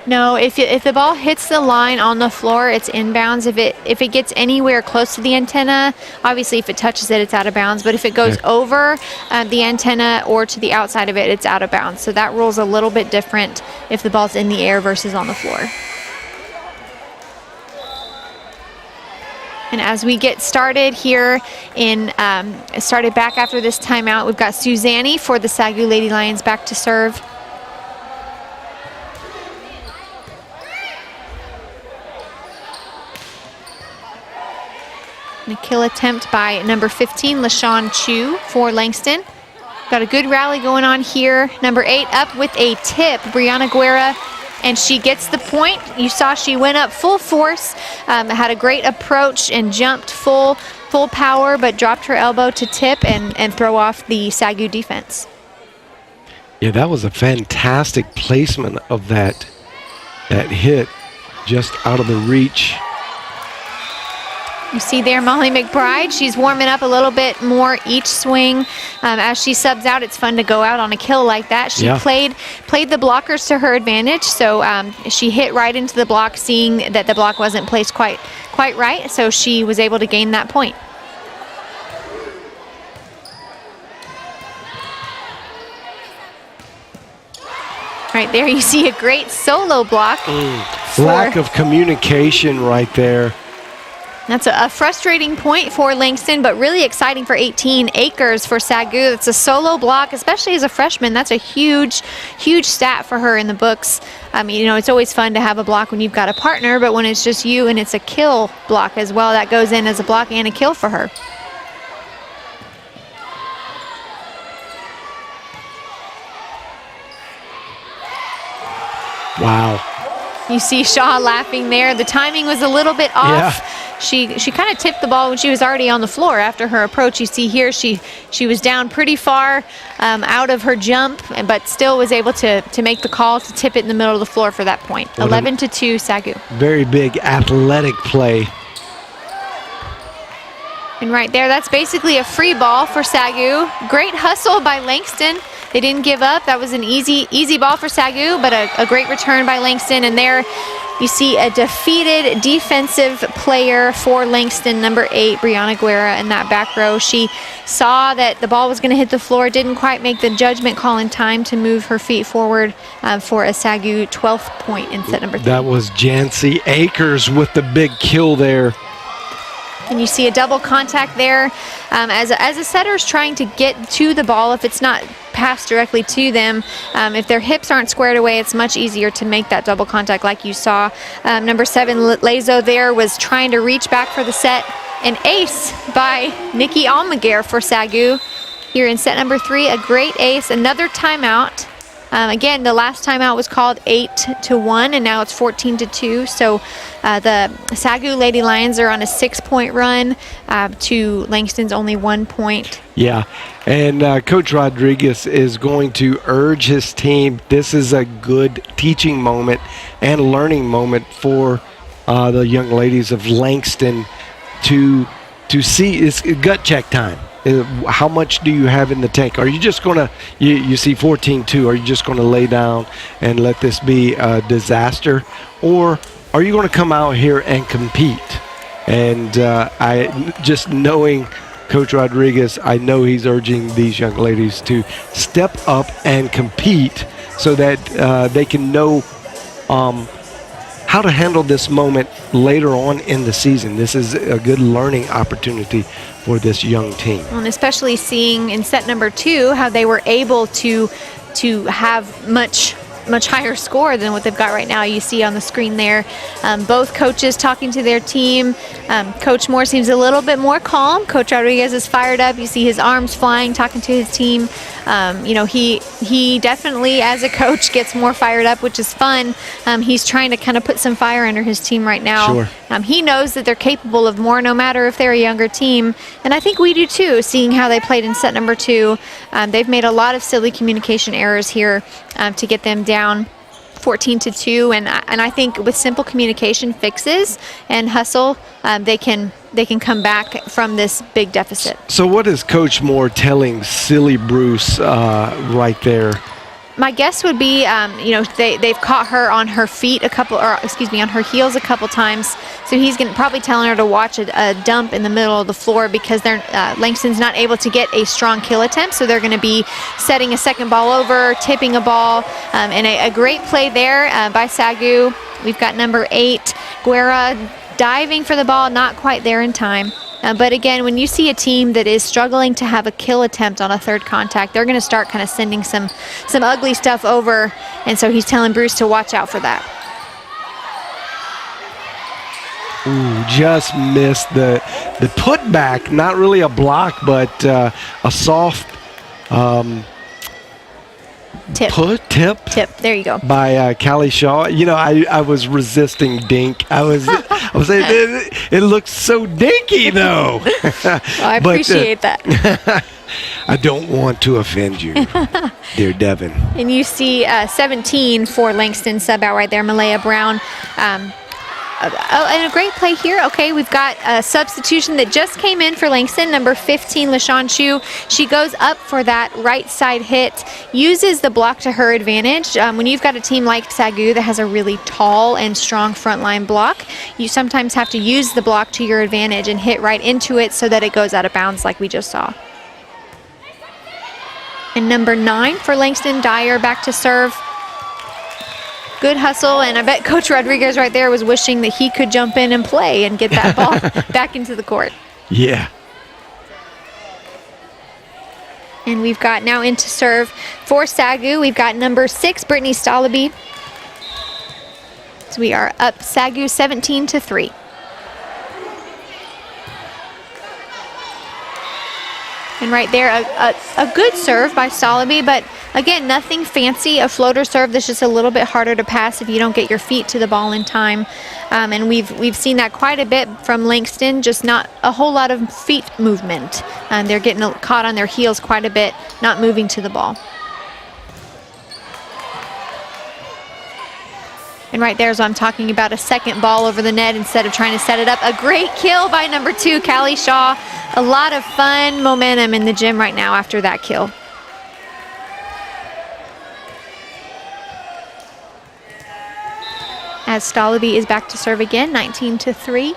No, if the ball hits the line on the floor, it's inbounds. If it gets anywhere close to the antenna, obviously if it touches it, it's out of bounds. But if it goes over the antenna or to the outside of it, it's out of bounds. So that rule's a little bit different if the ball's in the air versus on the floor. And as we get started here started back after this timeout, we've got Suzanne for the SAGU Lady Lions back to serve. And a kill attempt by number 15, LaShawn Chu for Langston. Got a good rally going on here. Number 8 up with a tip, Brianna Guerra, and she gets the point. You saw she went up full force, had a great approach and jumped full power, but dropped her elbow to tip and throw off the SAGU defense. Yeah, that was a fantastic placement of that hit just out of the reach. You see there Molly McBride, she's warming up a little bit more each swing. As she subs out, it's fun to go out on a kill like that. She played the blockers to her advantage, so she hit right into the block, seeing that the block wasn't placed quite right, so she was able to gain that point. Right there you see a great solo block. Lack of communication right there. That's a frustrating point for Langston, but really exciting for 18 Akers for SAGU. It's a solo block, especially as a freshman. That's a huge stat for her in the books. It's always fun to have a block when you've got a partner, but when it's just you and it's a kill block as well, that goes in as a block and a kill for her. Wow. You see Shaw laughing there. The timing was a little bit off. Yeah. She kind of tipped the ball when she was already on the floor after her approach. You see here she was down pretty far out of her jump, but still was able to make the call to tip it in the middle of the floor for that point. 11-2 SAGU. Very big athletic play. And right there, that's basically a free ball for SAGU. Great hustle by Langston. They didn't give up. That was an easy ball for SAGU, but a great return by Langston. And there you see a defeated defensive player for Langston, number 8, Brianna Guerra, in that back row. She saw that the ball was going to hit the floor, didn't quite make the judgment call in time to move her feet forward for a SAGU 12th point in set number 3. That was Jancy Akers with the big kill there. And you see a double contact there as a setter is trying to get to the ball. If it's not passed directly to them, if their hips aren't squared away, it's much easier to make that double contact like you saw. Number 7, Lazo there was trying to reach back for the set. An ace by Nikki Almaguer for SAGU here in set number 3. A great ace. Another timeout. Again, the last timeout was called 8-1, and now it's 14-2. So the SAGU Lady Lions are on a 6-point run to Langston's only 1 point. Yeah, and Coach Rodriguez is going to urge his team. This is a good teaching moment and learning moment for the young ladies of Langston to see. It's gut check time. How much do you have in the tank? Are you just going to, you see 14-2, are you just going to lay down and let this be a disaster? Or are you going to come out here and compete? And I just knowing Coach Rodriguez, I know he's urging these young ladies to step up and compete so that they can know how to handle this moment later on in the season. This is a good learning opportunity for this young team. And especially seeing in set number 2 how they were able to have much higher score than what they've got right now. You see on the screen there, both coaches talking to their team. Coach Moore seems a little bit more calm. Coach Rodriguez is fired up. You see his arms flying, talking to his team. He definitely, as a coach, gets more fired up, which is fun. He's trying to kind of put some fire under his team right now. Sure. He knows that they're capable of more, no matter if they're a younger team. And I think we do too, seeing how they played in set number 2. They've made a lot of silly communication errors here to get them down 14-2, and I think with simple communication fixes and hustle, they can come back from this big deficit. So what is Coach Moore telling Silly Bruce right there? My guess would be, they've caught her on her feet on her heels a couple times. So he's probably telling her to watch a dump in the middle of the floor because Langston's not able to get a strong kill attempt. So they're going to be setting a second ball over, tipping a ball, and a great play there by SAGU. We've got number 8, Guerra, diving for the ball, not quite there in time. But again, when you see a team that is struggling to have a kill attempt on a third contact, they're going to start kind of sending some ugly stuff over. And so he's telling Bruce to watch out for that. Ooh, just missed the putback. Not really a block, but a soft tip. There you go. By Callie Shaw. I was resisting dink. I was saying it looks so dinky though. Well, I appreciate that. I don't want to offend you, dear Devin. And you see 17 for Langston sub out right there, Malaya Brown. And a great play here. Okay, we've got a substitution that just came in for Langston, number 15, LaShawn Chu. She goes up for that right side hit, uses the block to her advantage. When you've got a team like SAGU that has a really tall and strong front line block, you sometimes have to use the block to your advantage and hit right into it so that it goes out of bounds like we just saw. And number 9 for Langston, Dyer back to serve. Good hustle, and I bet Coach Rodriguez right there was wishing that he could jump in and play and get that ball back into the court. Yeah. And we've got now into serve for SAGU. We've got number 6, Brittany Stalaby. So we are up SAGU 17-3. And right there, a good serve by Stalaby, but again, nothing fancy. A floater serve that's just a little bit harder to pass if you don't get your feet to the ball in time. And we've seen that quite a bit from Langston, just not a whole lot of feet movement. They're getting caught on their heels quite a bit, not moving to the ball. And right there is what I'm talking about, a second ball over the net instead of trying to set it up. A great kill by number 2, Callie Shaw. A lot of fun momentum in the gym right now after that kill. As Stalaby is back to serve again, 19-3.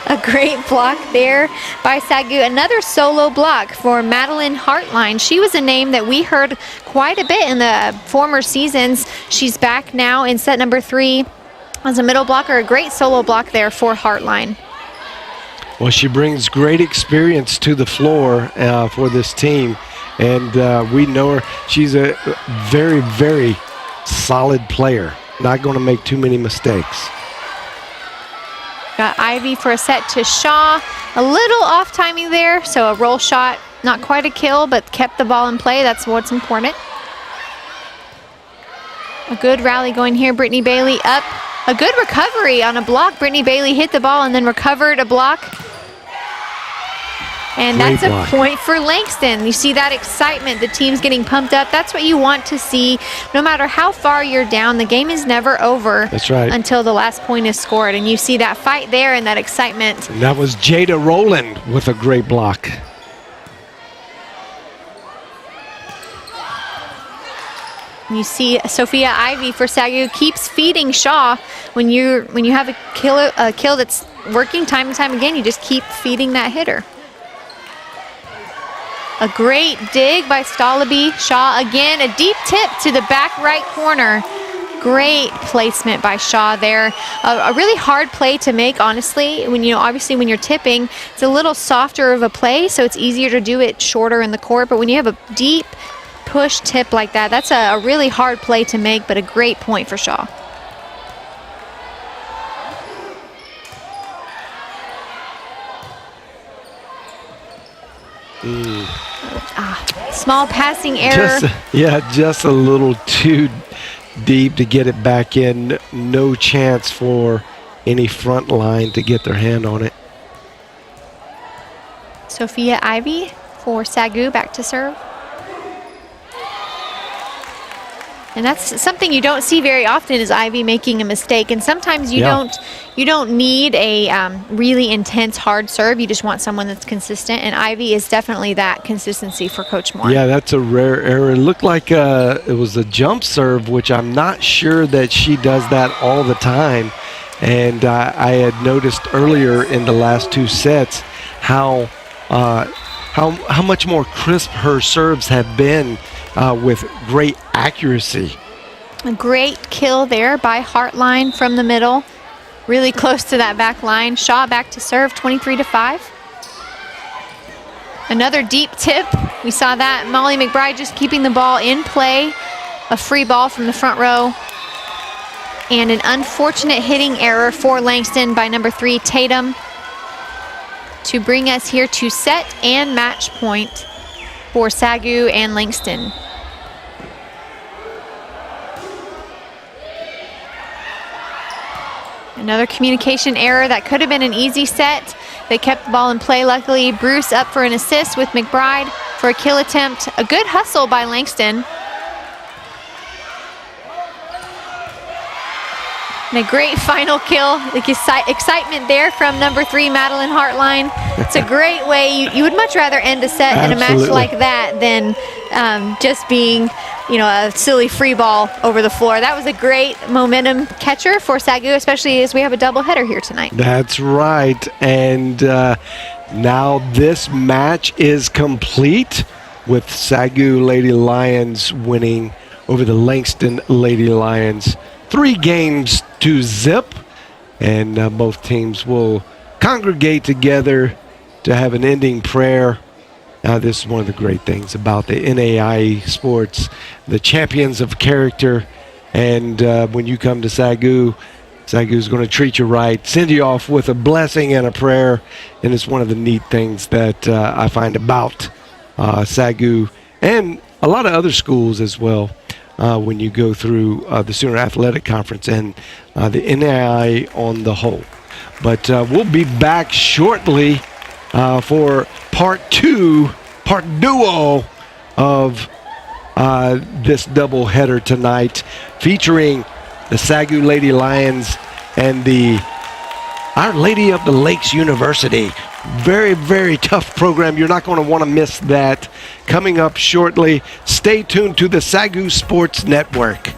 A great block there by SAGU. Another solo block for Madeline Hartline. She was a name that we heard quite a bit in the former seasons. She's back now in set number 3 as a middle blocker. A great solo block there for Hartline. Well, she brings great experience to the floor for this team, and we know her. She's a very, very solid player. Not going to make too many mistakes. Got Ivy for a set to Shaw. A little off timing there, so a roll shot, not quite a kill, but kept the ball in play. That's what's important. A good rally going here. Brittany Bailey up. A good recovery on a block. Brittany Bailey hit the ball and then recovered a block. And that's a point for Langston. You see that excitement, the team's getting pumped up. That's what you want to see. No matter how far you're down, the game is never over. That's right. Until the last point is scored. And you see that fight there and that excitement. And that was Jada Rowland with a great block. You see Sophia Ivy for SAGU keeps feeding Shaw. When you have a kill that's working time and time again, you just keep feeding that hitter. A great dig by Stalaby. Shaw again, a deep tip to the back right corner. Great placement by Shaw there. A really hard play to make, honestly. Obviously when you're tipping, it's a little softer of a play, so it's easier to do it shorter in the court. But when you have a deep push tip like that, that's a really hard play to make, but a great point for Shaw. Small passing error. Just a little too deep to get it back in. No chance for any front line to get their hand on it. Sophia Ivy for SAGU back to serve. And that's something you don't see very often, is Ivy making a mistake. And sometimes you don't need a really intense hard serve. You just want someone that's consistent. And Ivy is definitely that consistency for Coach Moore. Yeah, that's a rare error. It looked like it was a jump serve, which I'm not sure that she does that all the time. And I had noticed earlier in the last 2 sets how much more crisp her serves have been. With great accuracy. A great kill there by Hartline from the middle. Really close to that back line. Shaw back to serve, 23-5. Another deep tip. We saw that. Molly McBride just keeping the ball in play. A free ball from the front row. And an unfortunate hitting error for Langston by number 3, Tatum, to bring us here to set and match point for SAGU and Langston. Another communication error. That could have been an easy set. They kept the ball in play. Luckily, Bruce up for an assist with McBride for a kill attempt. A good hustle by Langston. And a great final kill. The excitement there from number 3, Madeline Hartline. It's a great way. You would much rather end a set in a match like that than just being, a silly free ball over the floor. That was a great momentum catcher for SAGU, especially as we have a doubleheader here tonight. That's right. And now this match is complete with SAGU Lady Lions winning over the Langston Lady Lions 3-0. And both teams will congregate together to have an ending prayer. This is one of the great things about the NAIA sports, the champions of character. And when you come to SAGU, SAGU is going to treat you right, send you off with a blessing and a prayer. And it's one of the neat things that I find about SAGU and a lot of other schools as well. When you go through the Sooner Athletic Conference and the NAIA on the whole. But we'll be back shortly for part duo of this doubleheader tonight, featuring the SAGU Lady Lions and the Our Lady of the Lakes University. Very, very tough program. You're not going to want to miss that. Coming up shortly, stay tuned to the SAGU Sports Network.